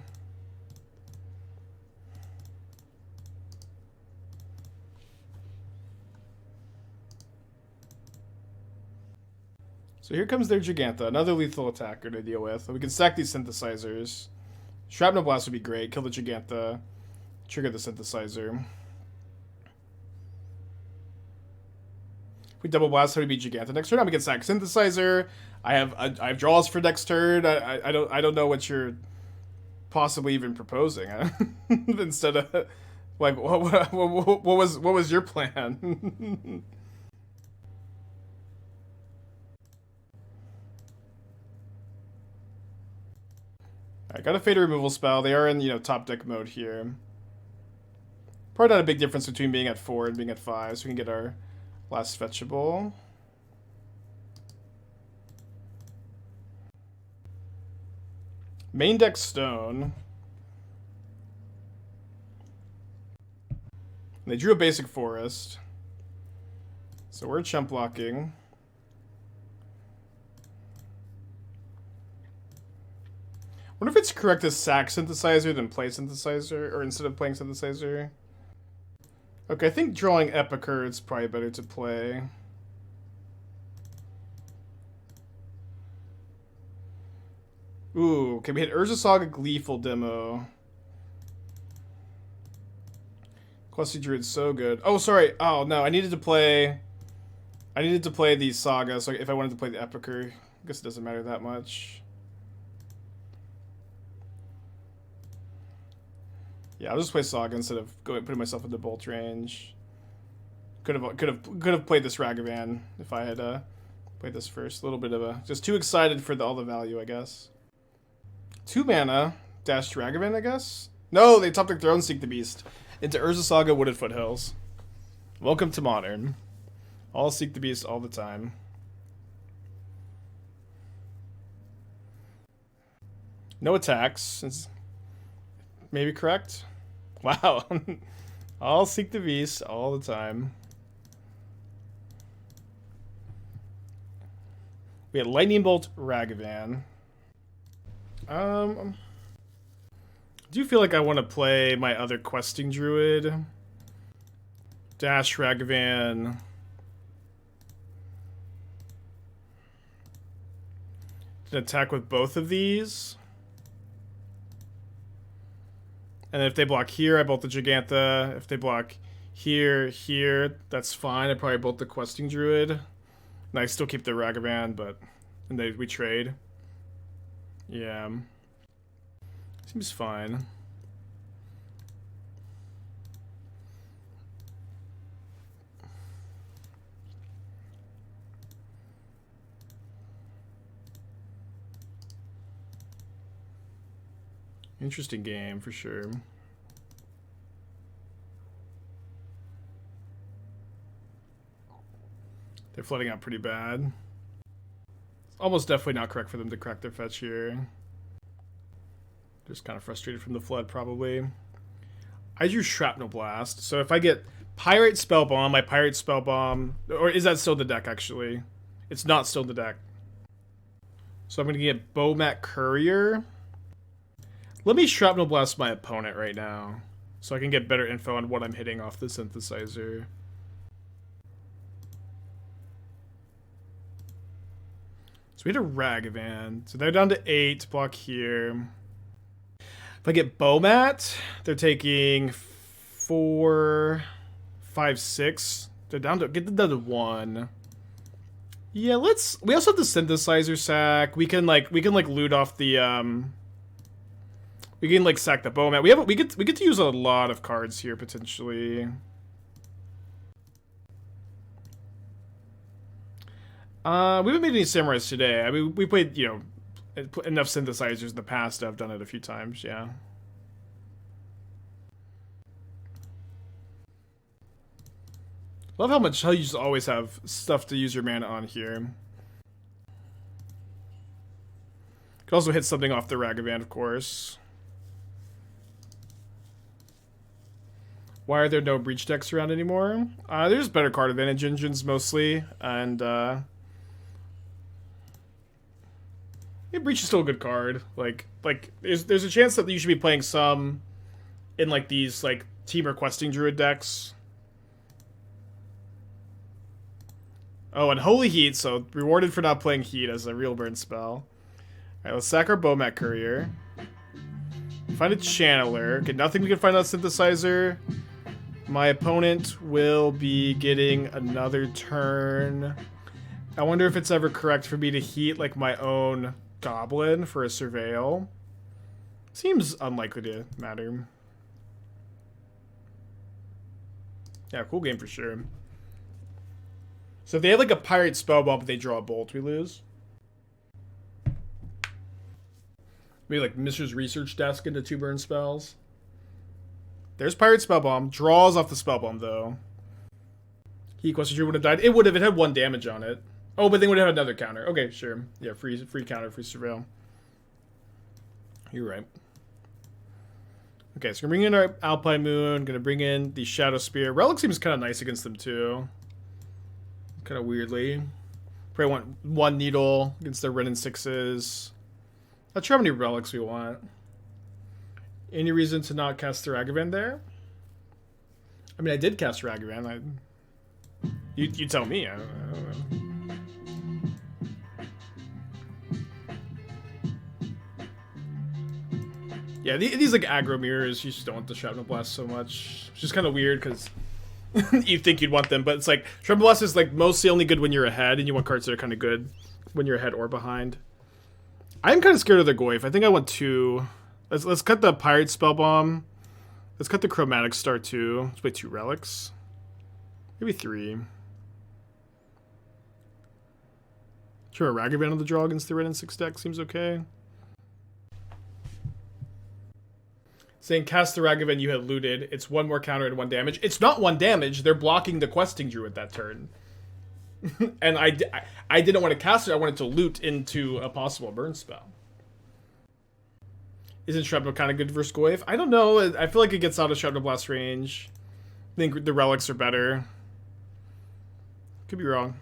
So here comes their Jegantha, another lethal attacker to deal with. We can stack these synthesizers. Shrapnel Blast would be great. Kill the Jegantha. Trigger the synthesizer. If we double blast, how would we beat Jegantha next turn? I'm gonna stack synthesizer. I have draws for next turn. I don't know what you're possibly even proposing. Instead of like what was your plan? I got a Fader removal spell. They are in, you know, top deck mode here. Probably not a big difference between being at 4 and being at 5, so we can get our last fetchable. Main deck Stone. They drew a basic forest. So we're chump blocking. I wonder if it's correct to sack Synthesizer than play Synthesizer, or instead of playing Synthesizer. Okay, I think drawing Epicure is probably better to play. Ooh, okay, we hit Urza Saga, Gleeful Demo. Questing Druid's so good. Oh, sorry. Oh, no, I needed to play the Saga, so if I wanted to play the Epicure, I guess it doesn't matter that much. Yeah, I'll just play Saga instead of putting myself into bolt range. Could have played this Ragavan if I had played this first. A little bit of a just too excited for all the value, I guess. 2 mana dash Ragavan, I guess. No, they top deck their own Seek the Beast into Urza Saga Wooded Foothills. Welcome to Modern. All Seek the Beast all the time. No attacks. Since maybe correct. Wow. I'll Seek the Beast all the time. We had Lightning Bolt, Ragavan. I do feel like I want to play my other questing druid. Dash Ragavan. Attack with both of these. And if they block here, I bolt the Jegantha. If they block here, that's fine. I probably bolt the questing druid. And I still keep the Ragavan, but we trade. Yeah. Seems fine. Interesting game, for sure. They're flooding out pretty bad. It's almost definitely not correct for them to crack their fetch here. Just kind of frustrated from the flood, probably. I drew Shrapnel Blast, so if I get Pyrite Spellbomb, my Pyrite Spellbomb... Or is that still the deck, actually? It's not still the deck. So I'm going to get Bomat Courier. Let me Shrapnel Blast my opponent right now, so I can get better info on what I'm hitting off the synthesizer. So we had a Ragavan. So they're down to 8, block here. If I get Bomat, they're taking 4, 5, 6. They're down to, get them down to 1. Yeah, we also have the synthesizer sack. We can loot off the, we can like sack the Bomat. We get to use a lot of cards here potentially. We haven't made any samurais today. I mean, we played, you know, enough synthesizers in the past. I've done it a few times. Yeah. Love how you just always have stuff to use your mana on here. Could also hit something off the Ragavan, of course. Why are there no breach decks around anymore? There's better card advantage engines mostly, and yeah, breach is still a good card. Like there's a chance that you should be playing some in like these like team requesting druid decks. Oh, and Holy Heat, so rewarded for not playing Heat as a real burn spell. Alright, let's sack our Bomat Courier. Find a Channeler. Okay, nothing we can find on Synthesizer. My opponent will be getting another turn. I wonder if it's ever correct for me to Heat like my own Goblin for a Surveil. Seems unlikely to matter. Yeah, cool game for sure. So if they have like a Pyrite Spellbomb but they draw a Bolt, we lose. Maybe like Mishra's Research Desk into 2 burn spells. There's Pyrite Spellbomb. Draws off the Spellbomb though. He Question Druid would have died. It would have. It had 1 damage on it. Oh, but they would have had another counter. Okay, sure. Yeah, free counter, free Surveil. You're right. Okay, so we're gonna bring in our Alpine Moon. Gonna bring in the Shadowspear. Relic seems kind of nice against them too. Kind of weirdly. Probably want 1 Needle against their Ren and 6s. Not sure how many relics we want. Any reason to not cast the Ragavan there? I mean, I did cast Ragavan. You tell me. I don't know. Yeah, these like aggro mirrors, you just don't want the Shrapnel Blast so much. It's just kind of weird because you think you'd want them, but it's like Shrapnel Blast is like mostly only good when you're ahead, and you want cards that are kind of good when you're ahead or behind. I'm kind of scared of the Goyf. I think I want 2. Let's cut the Pyrite Spellbomb. Let's cut the Chromatic Star too. Let's play 2 relics. Maybe 3. Sure, a Ragavan on the draw against the Red and 6 deck seems okay. Saying cast the Ragavan you had looted. It's 1 more counter and 1 damage. It's not 1 damage. They're blocking the questing druid that turn. And I didn't want to cast it. I wanted to loot into a possible burn spell. Isn't Shrapnel kind of good versus Goyf? I don't know. I feel like it gets out of Shrapnel Blast range. I think the relics are better. Could be wrong.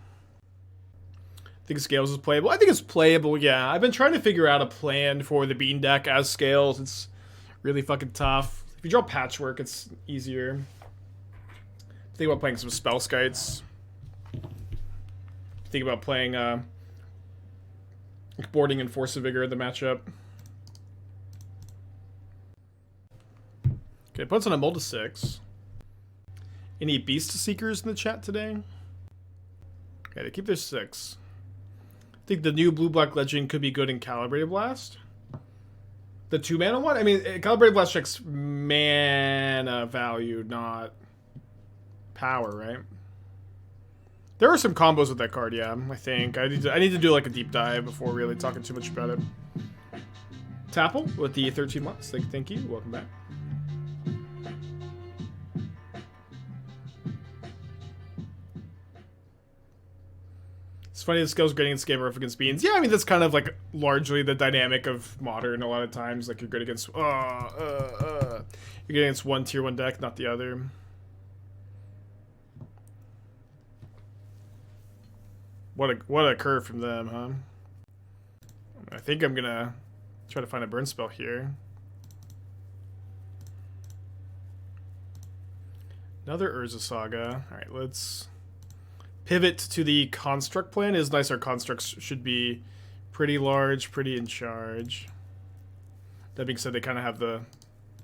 think Scales is playable. I think it's playable, yeah. I've been trying to figure out a plan for the Bean deck as Scales. It's really fucking tough. If you draw Patchwork, it's easier. Think about playing some Spell Skites. Think about playing boarding and Force of Vigor in the matchup. Okay, puts on a Mold to 6. Any Beast Seekers in the chat today? Okay, they keep their 6. I think the new blue-black legend could be good in Calibrated Blast. The 2-mana one? I mean, Calibrated Blast checks mana value, not power, right? There are some combos with that card, yeah, I think. I need to do like a deep dive before really talking too much about it. Tapple with the 13 months. Thank you. Welcome back. It's funny that Skill's getting its game rough against Beans. Yeah, I mean, that's kind of like largely the dynamic of Modern a lot of times. Like, you're good against... You're good against one tier 1 deck, not the other. What a curve from them, huh? I think I'm gonna try to find a burn spell here. Another Urza Saga. Alright, let's pivot to the construct plan. It is nice our constructs should be pretty large, pretty in charge. That being said, they kind of have the...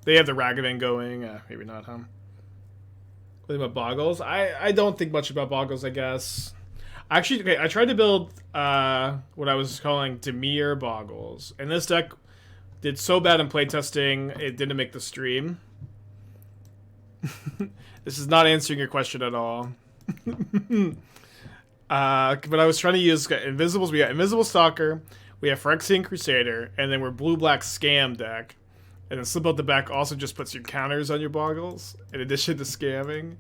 They have the Ragavan going. Maybe not, huh? What about Boggles? I don't think much about Boggles, I guess. Actually, okay, I tried to build what I was calling Dimir Boggles. And this deck did so bad in playtesting, it didn't make the stream. This is not answering your question at all. But I was trying to use Invisibles. We got Invisible Stalker, we have Phyrexian Crusader, and then we're blue-black Scam deck. And then Slip Out the Back also just puts your counters on your Boggles, in addition to scamming.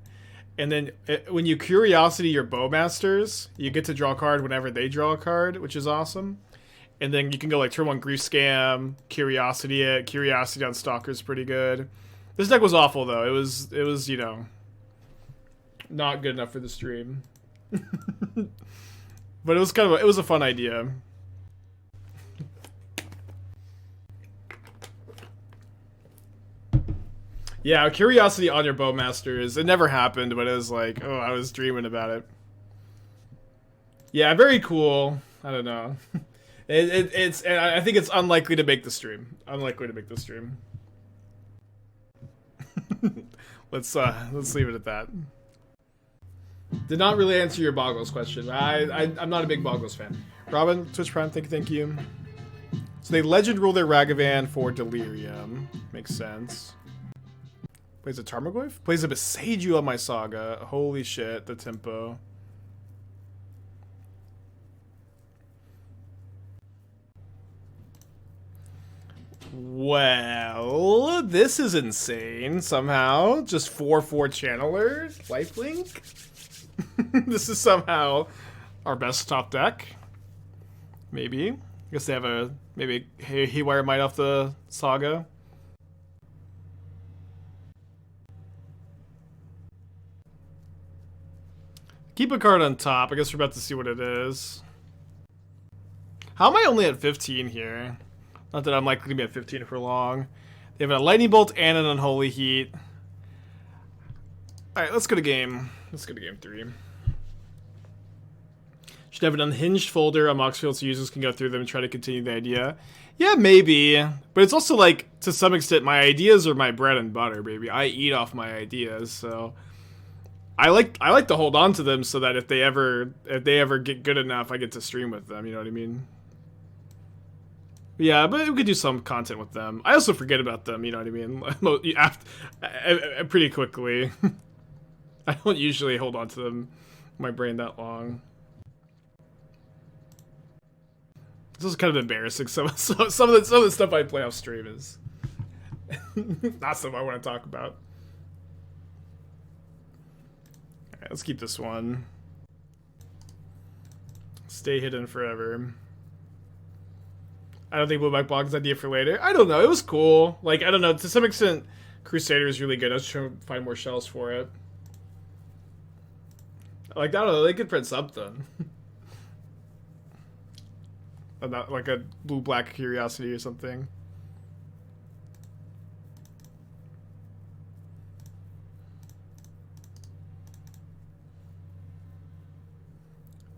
And then when you Curiosity your Bowmasters, you get to draw a card whenever they draw a card, which is awesome. And then you can go like turn 1 Grief Scam, Curiosity it. Curiosity on Stalker's pretty good. This deck was awful though. It was, you know, not good enough for the stream. But it was kind of it was a fun idea. Yeah, Curiosity on your Bowmasters. It never happened, but it was like, oh, I was dreaming about it. Yeah, very cool. I don't know. It's I think it's unlikely to make the stream. Unlikely to make the stream. Let's leave it at that. Did not really answer your Boggles question. I'm not a big Boggles fan. Robin, Twitch Prime, thank you. So they legend rule their Ragavan for Delirium. Makes sense. Plays a Tarmogoyf? Plays a Beseiju on my Saga. Holy shit, the tempo. Well, this is insane somehow. Just 4/4 channelers. Lifelink? This is somehow our best top deck. Maybe. I guess they have a maybe Haywire Mite off the Saga. Keep a card on top. I guess we're about to see what it is. How am I only at 15 here? Not that I'm likely to be at 15 for long. They have a Lightning Bolt and an Unholy Heat. Alright, let's go to game. Let's go to game 3. Should have an unhinged folder on Moxfield so users can go through them and try to continue the idea. Yeah, maybe. But it's also like, to some extent, my ideas are my bread and butter, baby. I eat off my ideas, so... I like to hold on to them so that if they ever get good enough, I get to stream with them. You know what I mean? Yeah, but we could do some content with them. I also forget about them. You know what I mean? Pretty quickly. I don't usually hold on to them, my brain that long. This is kind of embarrassing. Some of the stuff I play off stream is not stuff I want to talk about. Alright, let's keep this one. Stay hidden forever. I don't think we'll back Bog's idea for later. I don't know. It was cool. Like, I don't know. To some extent, Crusader is really good. I was trying to find more shells for it. Like, I don't know. They could print something. Not like a blue-black curiosity or something.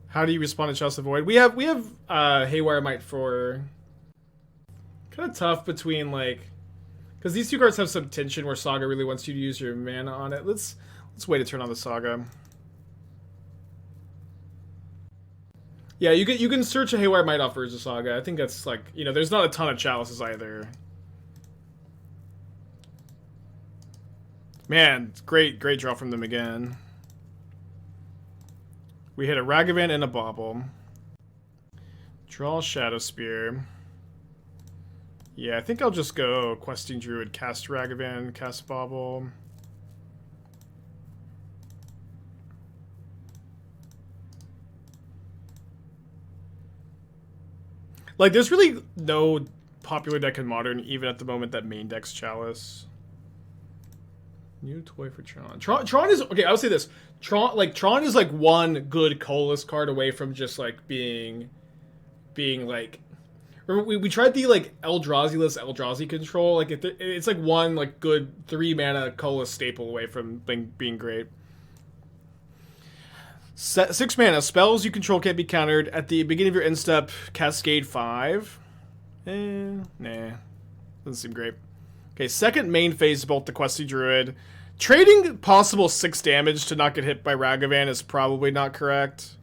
How do you respond to Chalice of Void? We have Haywire Mite for kind of tough between like, because these two cards have some tension where Saga really wants you to use your mana on it. Let's wait to turn on the Saga. Yeah, you can search a Haywire Mite off Urza Saga. I think that's like, you know, there's not a ton of chalices either. Man, great draw from them again. We hit a Ragavan and a Bauble. Draw Shadowspear. Yeah, I think I'll just go Questing Druid, cast Ragavan, cast Bauble. Like, there's really no popular deck in Modern, even at the moment, that main decks Chalice. New toy for Tron. Tron is... Okay, I would say this. Tron is, like, one good colorless card away from just, like, being like... Remember, we tried the, like, Eldrazi-less Eldrazi control. Like, it's, like, one, like, good 3-mana colorless staple away from being great. 6 mana. Spells you control can't be countered. At the beginning of your end step, Cascade 5. Nah. Doesn't seem great. Okay, second main phase, bolt the Questing Druid. Trading possible 6 damage to not get hit by Ragavan is probably not correct.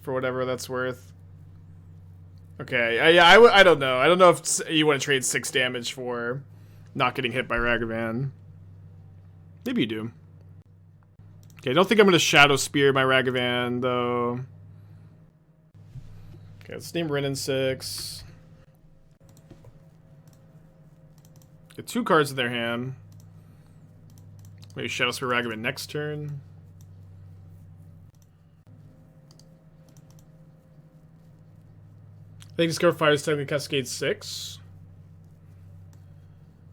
For whatever that's worth. Okay, yeah, I don't know. I don't know if you want to trade 6 damage for not getting hit by Ragavan. Maybe you do. Okay, I don't think I'm going to Shadowspear my Ragavan, though. Okay, let's name Rin in 6. Get 2 cards in their hand. Maybe Shadowspear Ragavan next turn. They discover Fire's technically Cascade 6.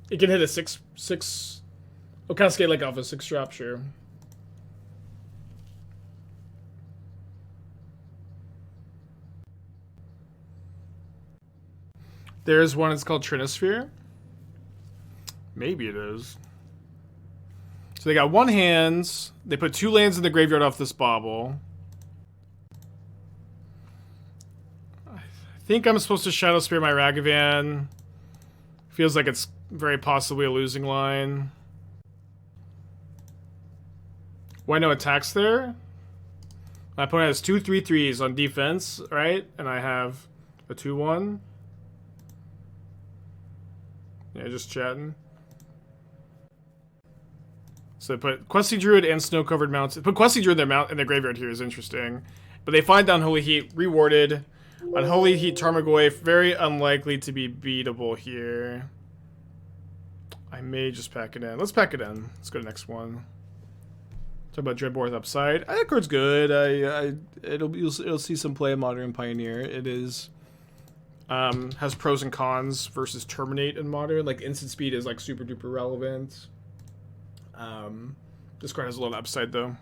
It can hit a 6. Oh, Cascade like off a 6 drop, sure. There's one, it's called Trinisphere. Maybe it is. So they got 1 hand. They put 2 lands in the graveyard off this Bauble. I think I'm supposed to Shadowspear my Ragavan. Feels like it's very possibly a losing line. Why no attacks there? My opponent has 2 3/3s on defense, right? And I have a 2/1. Yeah, just chatting. So they put Questing Druid and Snow-Covered Mountain. Put Questing Druid in their graveyard here is interesting. But they find Unholy Heat, rewarded. Unholy Heat Tarmogoyf, very unlikely to be beatable here. I may just pack it in. Let's pack it in. Let's go to the next one. Talk about Dreadborth Upside. That card's good. It'll see some play in Modern Pioneer. It is has pros and cons versus Terminate in Modern. Like instant speed is like super duper relevant. This card has a lot of upside though.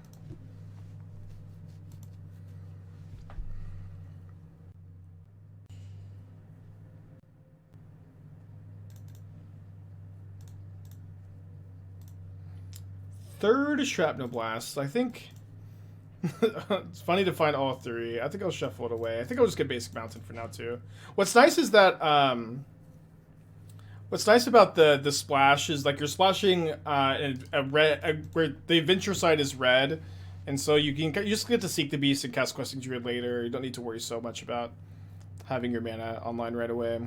Third Shrapnel Blast. I think it's funny to find all 3. I think I'll shuffle it away. I think I'll just get Basic Mountain for now too. What's nice is that what's nice about the splash is like you're splashing a red where the adventure side is red, and so you just get to Seek the Beast and cast Questing Druid later. You don't need to worry so much about having your mana online right away.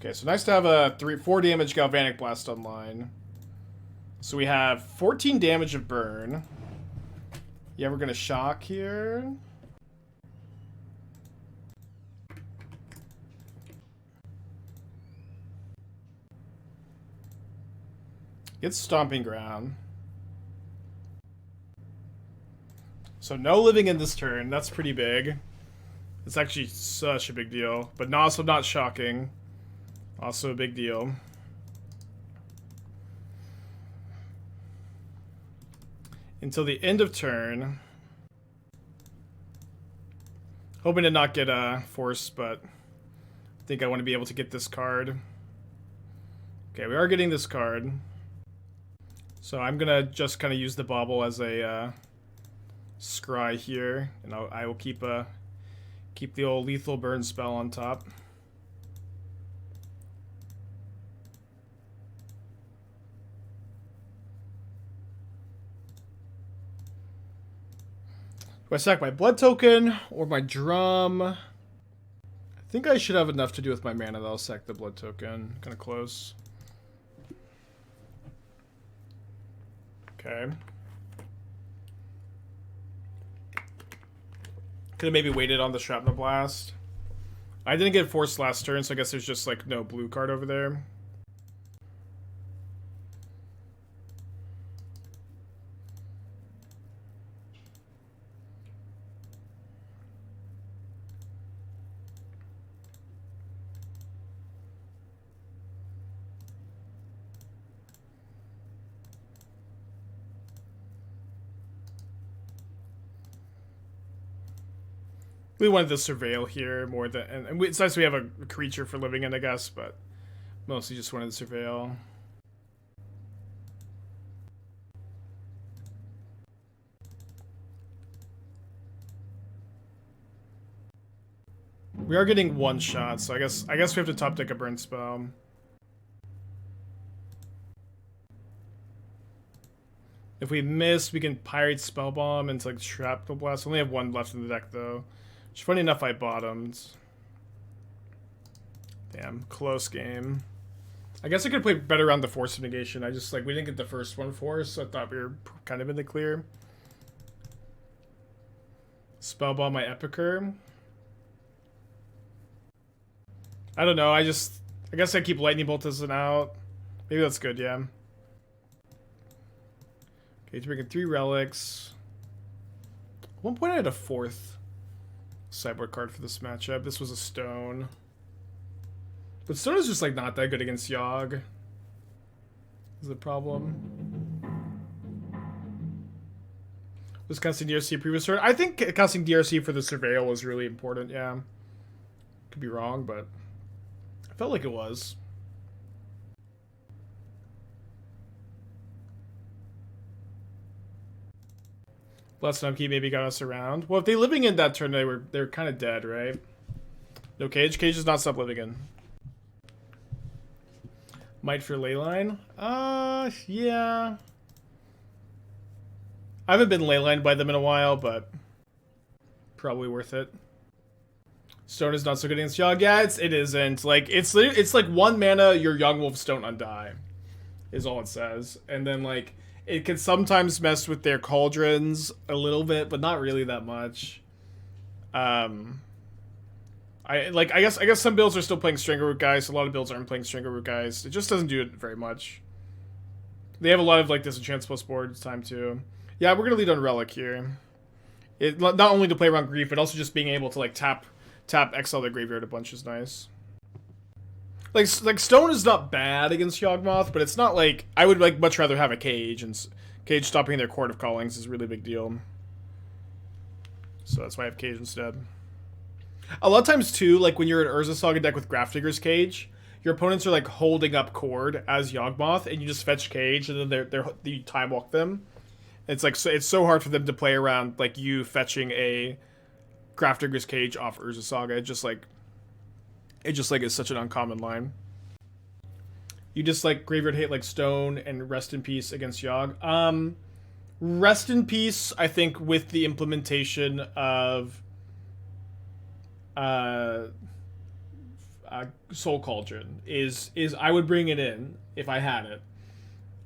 Okay, so nice to have a 4 damage Galvanic Blast online. So we have 14 damage of burn. Yeah, we're gonna shock here. Get Stomping Ground. So no living in this turn. That's pretty big. It's actually such a big deal, but also not shocking. Also a big deal. Until the end of turn. Hoping to not get forced, but I think I want to be able to get this card. Okay, we are getting this card. So I'm gonna just kind of use the Bauble as a scry here, and I will keep the old lethal burn spell on top. Do I sack my blood token or my drum? I think I should have enough to do with my mana that I'll sack the blood token. Kind of close. Okay. Could have maybe waited on the Shrapnel Blast. I didn't get forced last turn, so I guess there's just like no blue card over there. We wanted to surveil here more than, and it's nice we have a creature for living in, I guess, but mostly just wanted to surveil. We are getting one shot, so I guess we have to top deck a burn spell. If we miss, we can Pyrite Spellbomb into like Shrapnel Blast. We only have one left in the deck though. Which, funny enough, I bottomed. Damn, close game. I guess I could play better on the Force of Negation. I just, like, we didn't get the first one forced, so I thought we were kind of in the clear. Spellbomb my Epicure. I don't know, I guess I keep Lightning Bolt as an out. Maybe that's good, yeah. Okay, to bring in 3 relics. At one point I had a 4th sideboard card for this matchup. This was a stone. But stone is just like not that good against Yogg. Is the problem. Was casting DRC previous turn? I think casting DRC for the Surveil was really important, yeah. Could be wrong, but I felt like it was. Blast Numpkey maybe got us around. Well, if they living in that turn, they're kind of dead, right? No Cage. Cage does not stop living in. Mite for Leyline? Yeah. I haven't been Leylined by them in a while, but probably worth it. Stone is not so good against Yogg. Yeah, it isn't. Like it's like 1 mana. Your Young Wolves don't undie, is all it says, and then like. It can sometimes mess with their cauldrons a little bit, but not really that much. I guess some builds are still playing Strangleroot Guys. A lot of builds aren't playing Strangleroot Guys. It just doesn't do it very much. They have a lot of like Disenchants plus board time too. Yeah, we're gonna lead on Relic here. It not only to play around Grief, but also just being able to like tap exile their graveyard a bunch is nice. Like Stone is not bad against Yawgmoth, but it's not like I would like much rather have a Cage, and Cage stopping their Court of Callings is a really big deal. So that's why I have Cage instead. A lot of times too, like when you're an Urza Saga deck with Grafdigger's Cage, your opponents are like holding up Cord as Yawgmoth, and you just fetch Cage, and then you time walk them. It's like it's so hard for them to play around like you fetching a Grafdigger's Cage off Urza Saga. It just like is such an uncommon line. You just like Graveyard Hate like Stone and Rest in Peace against Yogg. Rest in Peace, I think, with the implementation of Soul Cauldron is I would bring it in if I had it.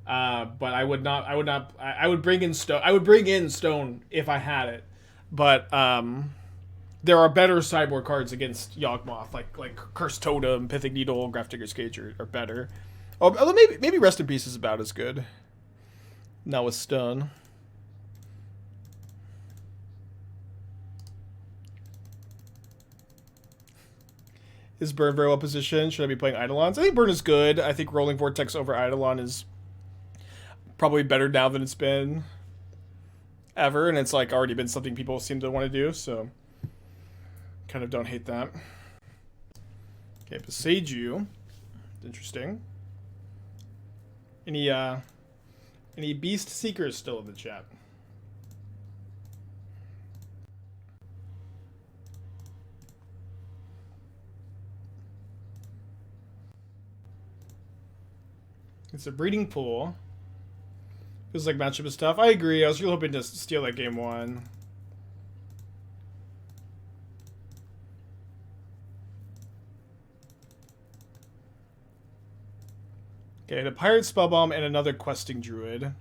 But I would not. I would bring in Stone. I would bring in Stone if I had it. But there are better sideboard cards against Yawgmoth, like Cursed Totem, Pithing Needle, Grafdigger's Cage are better. Although maybe Rest in Peace is about as good. Not with Stone. Is Burn very well positioned? Should I be playing Eidolons? I think Burn is good. I think Rolling Vortex over Eidolon is probably better now than it's been ever, and it's like already been something people seem to want to do, so kind of don't hate that. Okay, Beseiju. Interesting. Any Beast Seekers still in the chat? It's a breeding pool. Feels like matchup is tough. I agree. I was really hoping to steal that game one. Okay, the Pyrite Spellbomb and another Questing Druid.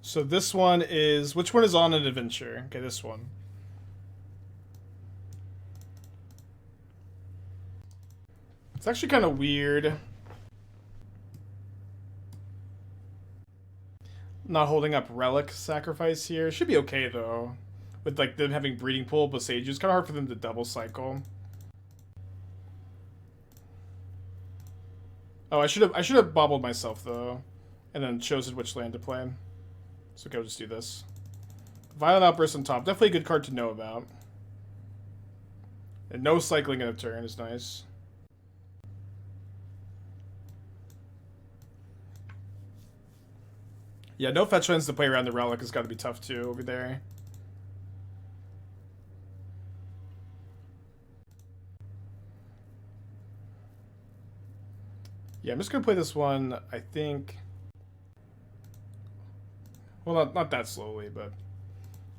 So this one is... Which one is on an adventure? Okay, this one. It's actually kind of weird. Not holding up Relic Sacrifice here. Should be okay, though. With, like, them having Breeding Pool, Beseiju. It's kind of hard for them to double cycle. Oh, I should have bobbled myself, though. And then chosen which land to play. So okay, I'll just do this. Violent Outburst on top. Definitely a good card to know about. And no cycling in a turn is nice. Yeah, no fetch lands to play around the Relic has got to be tough, too, over there. Yeah, I'm just going to play this one, I think... Well, not that slowly, but...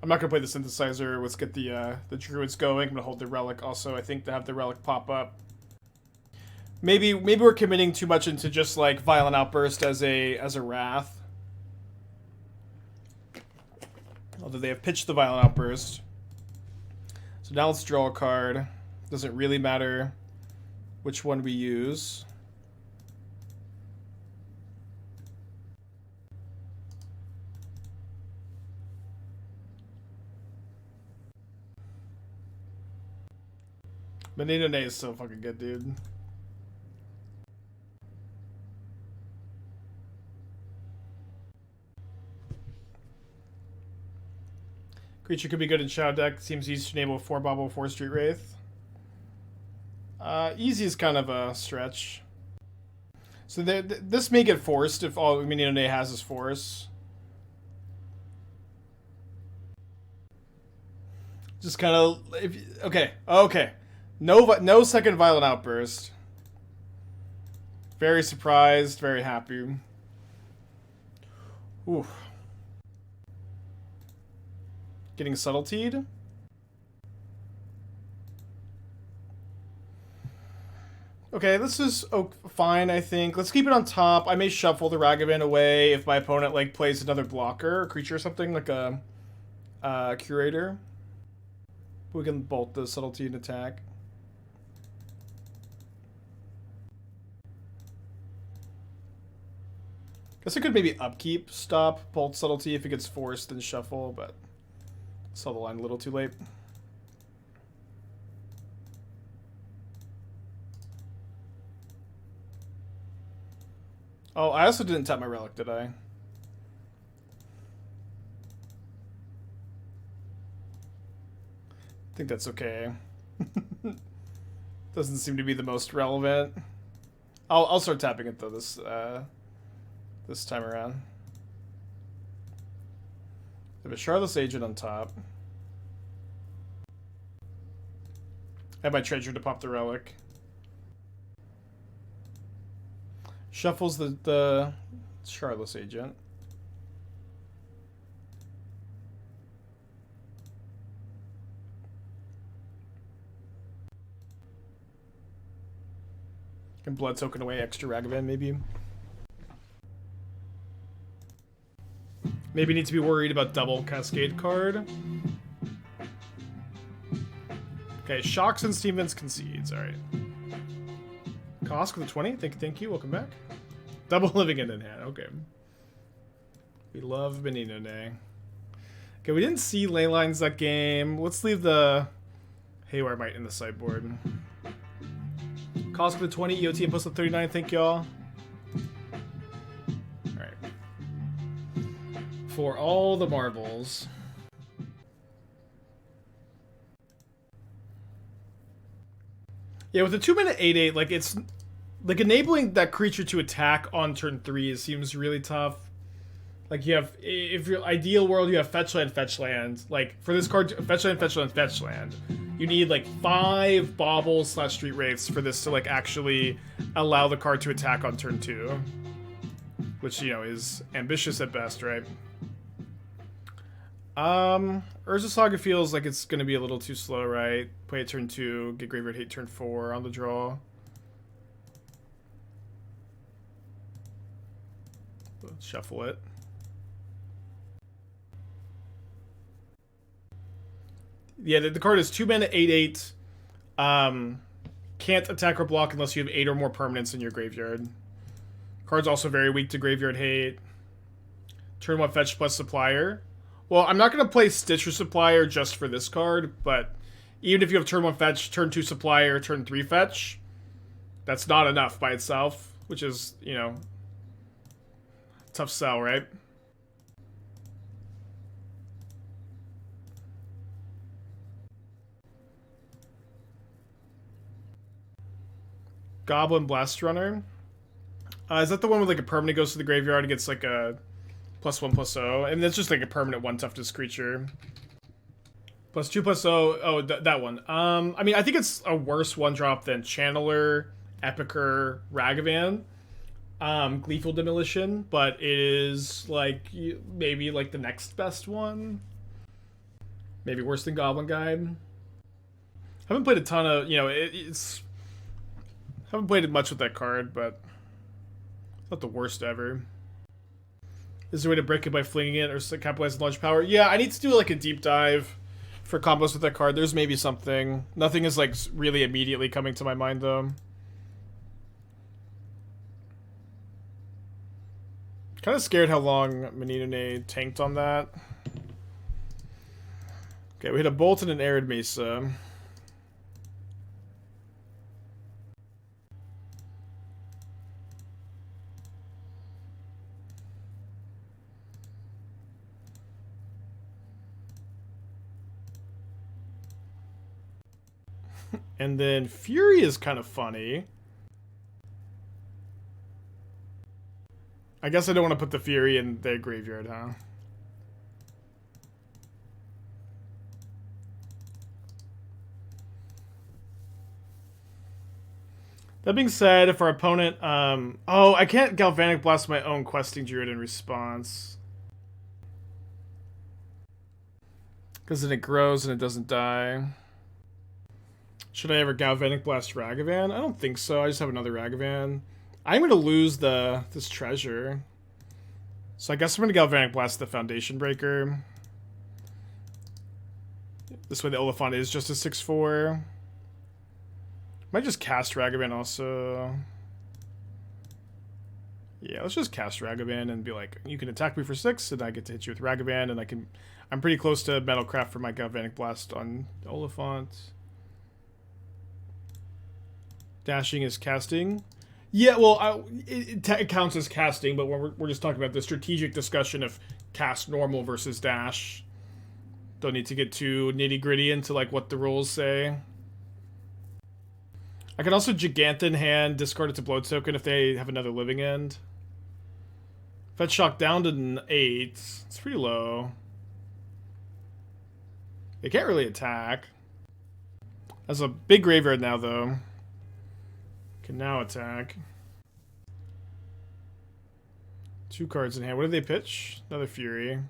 I'm not going to play the Synthesizer. Let's get the Druids going. I'm going to hold the Relic also, I think, to have the Relic pop up. Maybe we're committing too much into just, like, Violent Outburst as a Wrath. Although they have pitched the Violent Outburst. So now let's draw a card. Doesn't really matter which one we use. Benito Nay is so fucking good, dude. Creature could be good in Shadow deck. Seems easy to enable 4 Bauble, 4 Street Wraith. Easy is kind of a stretch. So this may get forced if all Benito Nay has is force. Just kind of... Okay. No second Violent Outburst. Very surprised, very happy. Ooh. Getting Subtletied. Okay, this is fine, I think. Let's keep it on top. I may shuffle the Ragavan away if my opponent like plays another blocker or creature or something, like a Curator. We can bolt the Subtlety and attack. Guess I could maybe upkeep, stop, bolt Subtlety if it gets forced, then shuffle, but saw the line a little too late. Oh, I also didn't tap my Relic, did I? I think that's okay. Doesn't seem to be the most relevant. I'll start tapping it though this time around. I have a Shardless Agent on top. I have my treasure to pop the Relic. Shuffles the Shardless Agent. Can Blood Token away extra Ragavan, maybe. Maybe need to be worried about double Cascade card. Okay, Shocks and Stevens Concedes. Alright. Cost with the 20. Thank you. Welcome back. Double Living End in hand. Okay. We love Benito Nay. Okay, we didn't see Ley Lines that game. Let's leave the Haywire Mite in the sideboard. Cost for the 20, EOT and post the 39, thank y'all. Alright. For all the marbles. Yeah, with the 2-mana 8/8, like it's like enabling that creature to attack on turn 3 seems really tough. Like you have, if you're ideal world, you have fetch land. Like for this card, fetch land. You need like 5 Baubles / Street Wraiths for this to like actually allow the card to attack on turn 2. Which, you know, is ambitious at best, right? Urza Saga feels like it's gonna be a little too slow, right? Play it turn 2, get Graveyard Hate turn 4 on the draw. Shuffle it. Yeah, the card is 2-mana 8/8. Can't attack or block unless you have 8 or more permanents in your graveyard. Card's also very weak to Graveyard Hate. Turn 1 fetch plus Supplier. Well, I'm not going to play Stitcher Supplier just for this card, but even if you have turn 1 fetch, turn 2 Supplier, turn 3 fetch, that's not enough by itself, which is, you know, tough sell, right? Goblin Blast Runner. Is that the one with like a permanent goes to the graveyard and gets like a +1/+0? And that's just like a permanent 1 toughness creature. +2/+0. Oh, that one. I mean, I think it's a worse 1-drop than Channeler, Epicure, Ragavan, Gleeful Demolition, but it is like maybe like the next best one. Maybe worse than Goblin Guide. Haven't played a ton of, you know, it's haven't played it much with that card, but it's not the worst ever. Is there a way to break it by flinging it or capitalize on launch power? Yeah, I need to do like a deep dive for combos with that card. There's maybe something. Nothing is like really immediately coming to my mind though. Kind of scared how long Menine tanked on that. Okay, we hit a Bolt and an Arid Mesa. And then Fury is kind of funny. I guess I don't want to put the Fury in their graveyard, huh? That being said, if our opponent... oh, I can't Galvanic Blast my own Questing Druid in response. Because then it grows and it doesn't die. Should I ever Galvanic Blast Ragavan? I don't think so. I just have another Ragavan. I'm going to lose this treasure. So I guess I'm going to Galvanic Blast the Foundation Breaker. This way the Oliphant is just a 6/4. Might just cast Ragavan also. Yeah, let's just cast Ragavan and be like, you can attack me for 6, and I get to hit you with Ragavan, and I'm pretty close to Metalcraft for my Galvanic Blast on Oliphant. Dashing is casting. Yeah, well, it counts as casting, but we're just talking about the strategic discussion of cast normal versus dash. Don't need to get too nitty-gritty into like what the rules say. I can also Jegantha in hand, discard it to Blood Token if they have another living end. Fetch Shock down to 8. It's pretty low. They can't really attack. That's a big graveyard now, though. Can now attack. 2 cards in hand. What did they pitch? Another Fury.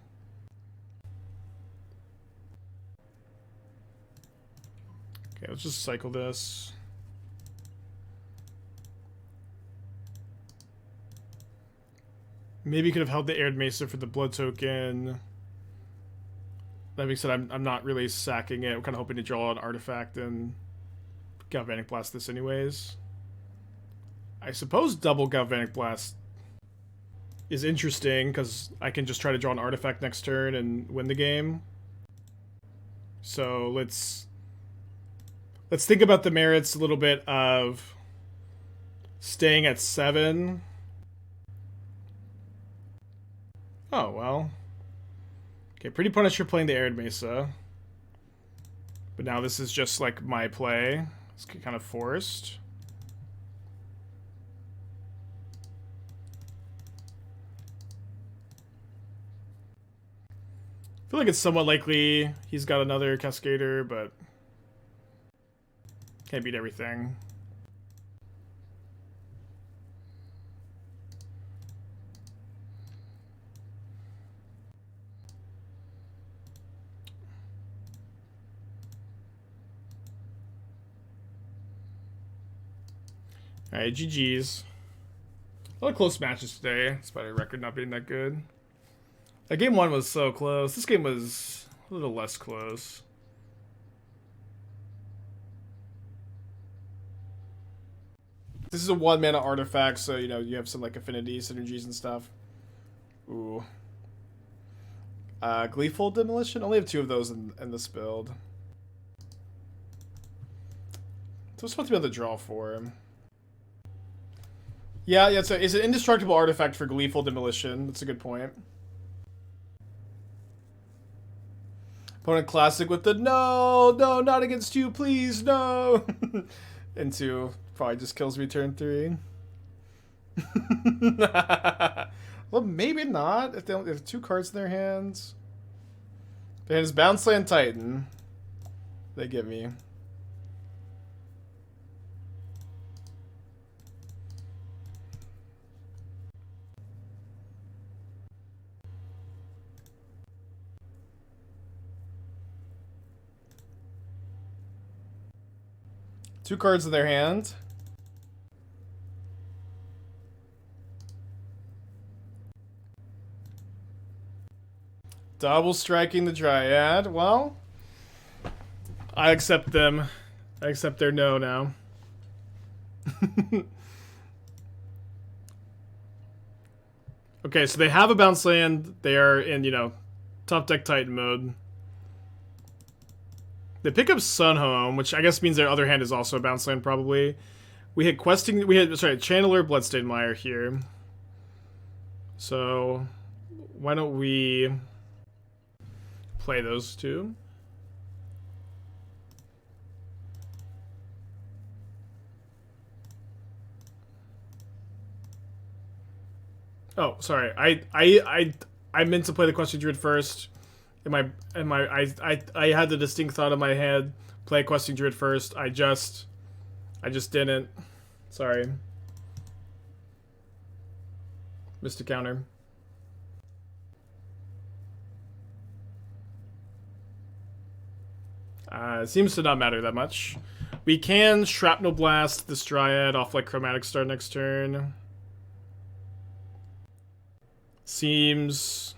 Okay, let's just cycle this. Maybe you could have held the Arid Mesa for the Blood Token. That being said, I'm not really sacking it. I'm kind of hoping to draw an artifact and Galvanic Blast this anyways. I suppose double Galvanic Blast is interesting because I can just try to draw an artifact next turn and win the game. So let's think about the merits a little bit of Staying at 7. Oh, well. Okay, pretty Punisher playing the Arid Mesa. But now this is just like my play. It's kind of forced. I feel like it's somewhat likely he's got another Cascader, but can't beat everything. Alright, GG's. A lot of close matches today, despite our record not being that good. That game 1 was so close. This game was a little less close. This is a 1-mana artifact, so, you know, you have some, like, affinity, synergies, and stuff. Ooh. Gleeful Demolition? Only have 2 of those in this build. So I'm supposed to be able to draw 4. Yeah, it's an indestructible artifact for Gleeful Demolition. That's a good point. Opponent classic with the no, not against you, please, no. Into probably just kills me turn 3. Well, maybe not. If they have 2 cards in their hands. Their hand is Bounceland Titan. They get me. Two cards in their hand. Double striking the Dryad. Well, I accept them. I accept their no now. Okay, so they have a bounce land. They are in, you know, top deck Titan mode. They pick up Sunhome, which I guess means their other hand is also a bounce land, probably. We hit questing. We hit Channeler, Bloodstained Mire here. So why don't we play those two? Oh, sorry. I meant to play the Questing Druid first. I had the distinct thought in my head, play Questing Druid first. I just didn't. Sorry. Missed a counter. It seems to not matter that much. We can Shrapnel Blast this Dryad off like Chromatic Star next turn. Seems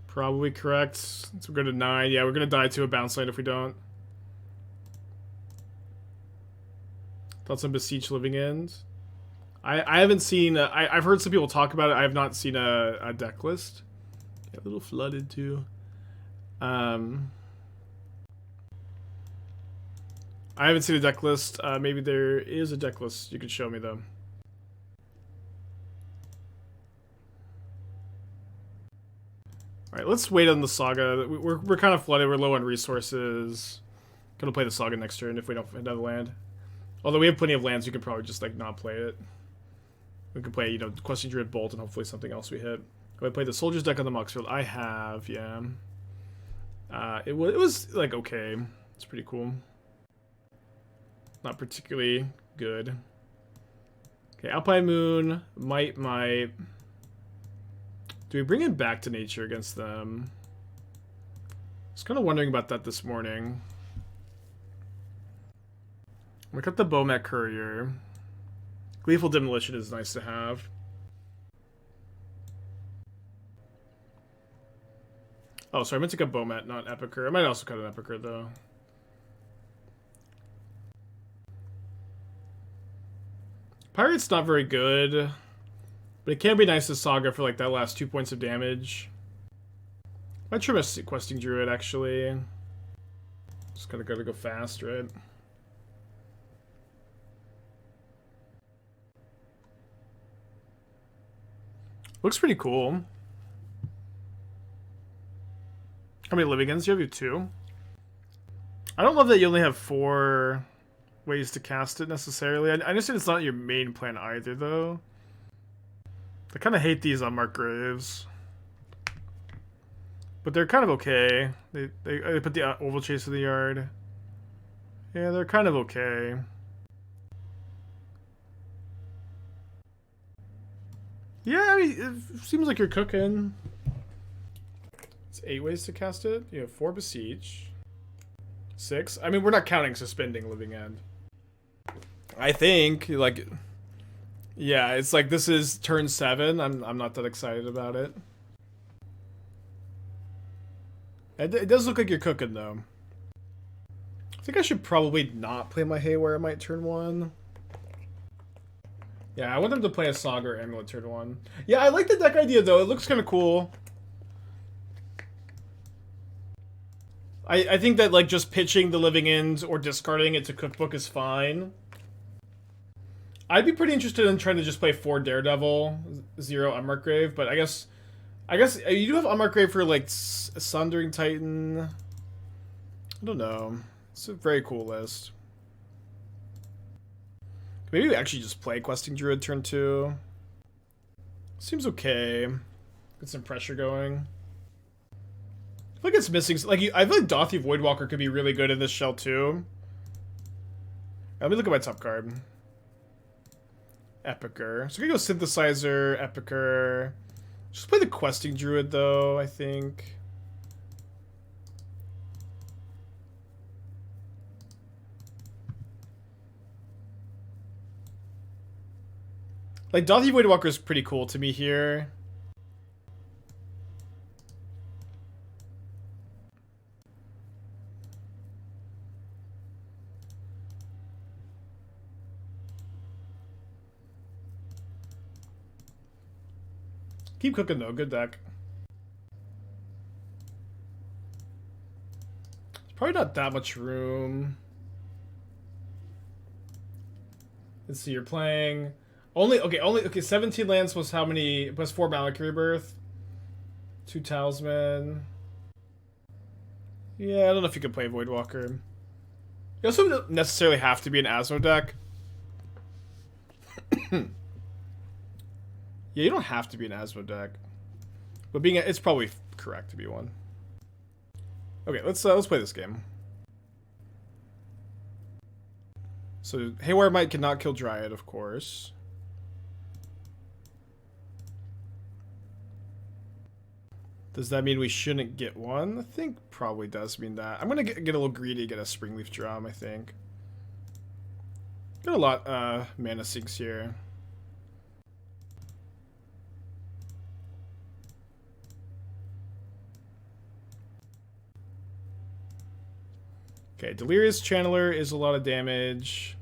probably correct. So we're going to 9. Yeah, we're going to die to a bounce land if we don't. Thoughts on Besieged Living End? I haven't seen... I've heard some people talk about it. I have not seen a deck list. Get a little flooded too. I haven't seen a deck list. Maybe there is a deck list you could show me though. Alright, let's wait on the Saga. We're kind of flooded. We're low on resources. Gonna play the Saga next turn if we don't have land. Although we have plenty of lands, we could probably just like not play it. We could play, you know, Questing Druid Bolt and hopefully something else we hit. Go ahead, play the Soldier's deck on the Mox Field. I have, yeah. It was like okay. It's pretty cool. Not particularly good. Okay, Alpine Moon, Mite. Do we bring it back to nature against them? I was kind of wondering about that this morning. We got the Bomat Courier. Gleeful Demolition is nice to have. Oh, sorry, I meant to cut Bomat, not Epicure. I might also cut an Epicure, though. Pirate's not very good, but it can be nice to Saga for like that last 2 points of damage. Might try my Questing Druid, actually. Just gotta go fast, right? Looks pretty cool. How many living ends do you have? You have 2. I don't love that you only have 4 ways to cast it necessarily. I understand it's not your main plan either, though. I kind of hate these unmarked graves. But they're kind of okay. They put the oval chase in the yard. Yeah, they're kind of okay. Yeah, I mean, it seems like you're cooking. It's 8 ways to cast it. You have 4 Beseech. 6. I mean, we're not counting Suspending Living End. I think, like... Yeah, it's like this is turn 7. I'm not that excited about it. It does look like you're cooking, though. I think I should probably not play my Haywire Mite turn 1. Yeah, I want them to play a Saga or Amulet turn 1. Yeah, I like the deck idea, though. It looks kind of cool. I think that, like, just pitching the Living End or discarding it to Cookbook is fine. I'd be pretty interested in trying to just play 4 Daredevil, 0 Unmarked Grave, but I guess you do have Unmarked Grave for, like, Sundering Titan. I don't know. It's a very cool list. Maybe we actually just play Questing Druid turn 2. Seems okay. Get some pressure going. I feel like it's missing... Like, I feel like Dauthi Voidwalker could be really good in this shell, too. Let me look at my top card. Epicure. So we can go Synthesizer, Epicure. Just play the Questing Druid, though, I think. Like, Dauthi Voidwalker is pretty cool to me here. Keep cooking, though. Good deck. There's probably not that much room. Let's see, you're playing... Okay, 17 lands plus how many... Plus 4 Malak Rebirth. 2 Talisman. Yeah, I don't know if you can play Voidwalker. You also don't necessarily have to be an Asmo deck. Yeah, you don't have to be an Asmo deck. But it's probably correct to be one. Okay, let's play this game. So, Haywire Mite cannot kill Dryad, of course. Does that mean we shouldn't get one? I think probably does mean that. I'm gonna get a little greedy, get a Springleaf Drum, I think. Got a lot mana sinks here. Okay, Delirious Channeler is a lot of damage.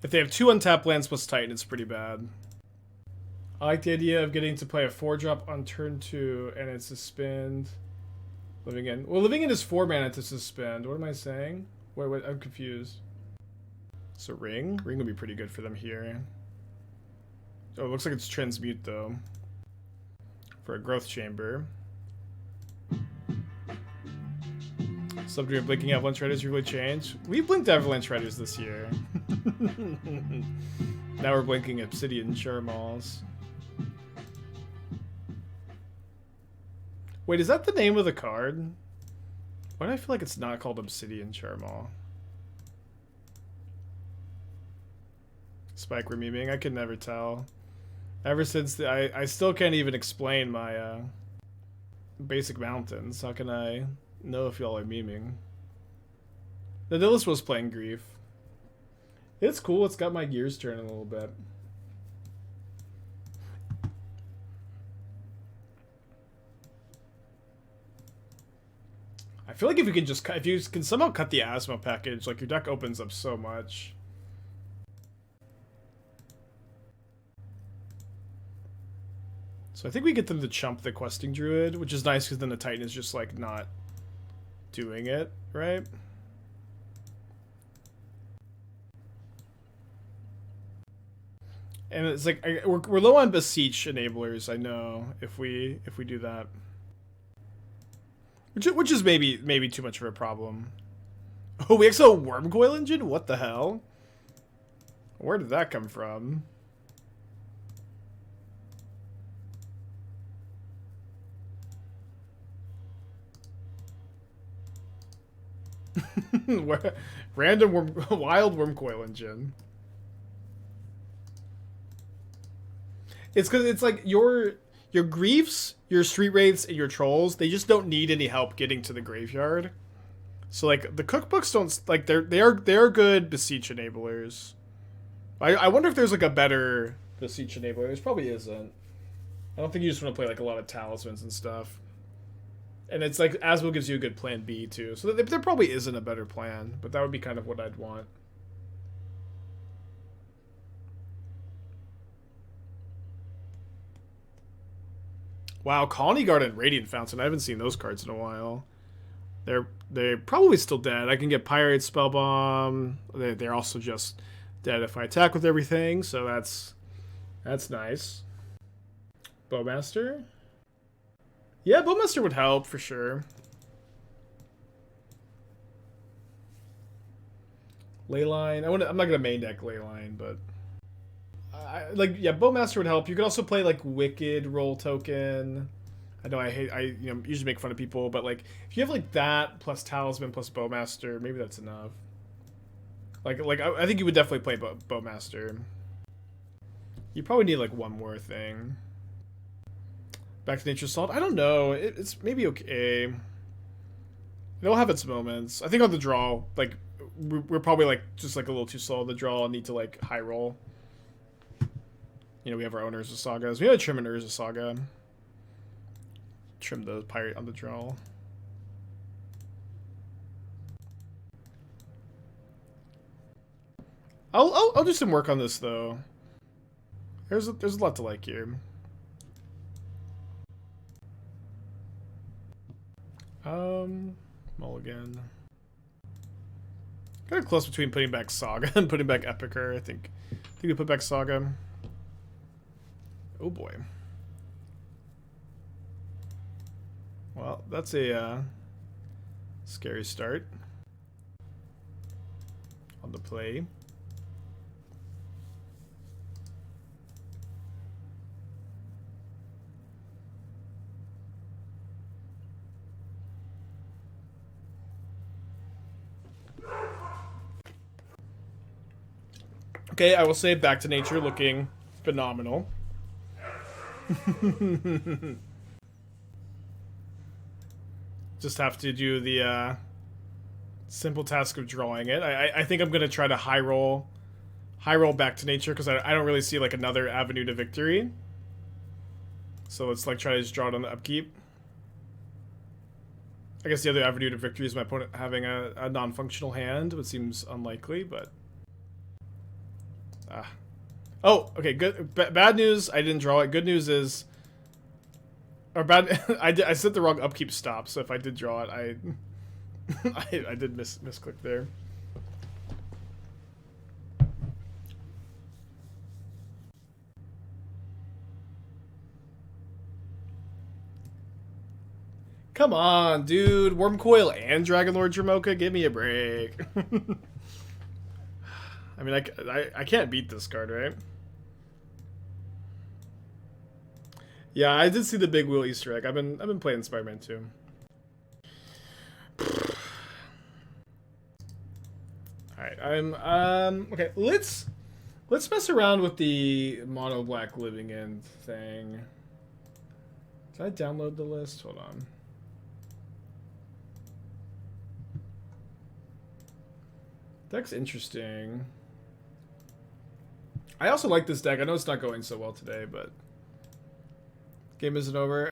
If they have 2 untapped lands plus Titan, it's pretty bad. I like the idea of getting to play a 4-drop on turn 2 and it's suspend. Living End. Well, Living End is 4 mana to suspend. What am I saying? Wait, I'm confused. So Ring? Ring would be pretty good for them here. Oh, it looks like it's Transmute, though. For a Growth Chamber. Subject Blinking Avalanche Riders really changed. We blinked Avalanche Riders this year. Now we're blinking Obsidian Charmals. Wait, is that the name of the card? Why do I feel like it's not called Obsidian Charmal? Spike we're memeing? I could never tell. Ever since I still can't even explain my basic mountains. How can I know if y'all are memeing? The Nihilist was playing Grief. It's cool. It's got my gears turning a little bit. I feel like if you can somehow cut the Asmo package, like your deck opens up so much. So I think we get them to chump the Questing Druid, which is nice because then the Titan is just like not doing it, right? And it's like we're low on Beseech enablers. I know if we do that, which is maybe too much of a problem. Oh, we actually have a Wormcoil engine. What the hell? Where did that come from? Random wild Wormcoil engine. It's because it's like your griefs, your street wraiths, and your trolls. They just don't need any help getting to the graveyard. So like the cookbooks don't like they are good Beseech enablers. I wonder if there's like a better Beseech enabler. There probably isn't. I don't think you just want to play like a lot of talismans and stuff. And it's like Asmo gives you a good plan B too. So there probably isn't a better plan, but that would be kind of what I'd want. Wow, Colony Guard and Radiant Fountain. I haven't seen those cards in a while. They're probably still dead. I can get Pyrite Spellbomb. They're also just dead if I attack with everything, so that's nice. Bowmaster? Yeah, Bowmaster would help for sure. Leyline. I'm not gonna main deck Leyline, but yeah, Bowmaster would help. You could also play like Wicked Roll Token. I know I usually make fun of people, but like if you have like that plus Talisman plus Bowmaster, maybe that's enough. Like I think you would definitely play Bowmaster. You probably need like one more thing. Back to Nature's Salt. I don't know. It's maybe okay. It'll have its moments. I think on the draw, like we're probably like just like a little too slow on the draw and need to like high roll. You know, we have our own Urza Sagas. We gotta trim an Urza Saga. Trim the Pirate on the draw. I'll do some work on this though. There's a lot to like here. Mulligan. Kind of close between putting back Saga and putting back Epicure. I think we put back Saga. Oh boy. Well, that's a scary start on the play. Okay, I will say Back to Nature looking phenomenal. Just have to do the simple task of drawing it. I think I'm going to try to high roll Back to Nature because I don't really see like another avenue to victory. So let's like try to just draw it on the upkeep. I guess the other avenue to victory is my opponent having a non-functional hand, which seems unlikely, but... Oh, okay, good. Bad news, I didn't draw it. Good news is... Or bad... I set the wrong upkeep stop, so if I did draw it, I did misclick there. Come on, dude. Wormcoil and Dragonlord Dramoka? Give me a break. I mean, I can't beat this card, right? Yeah, I did see the Big Wheel Easter egg. I've been playing Spider-Man 2. Alright, okay, let's mess around with the mono black living end thing. Did I download the list? Hold on. Deck's interesting. I also like this deck. I know it's not going so well today, but game isn't over.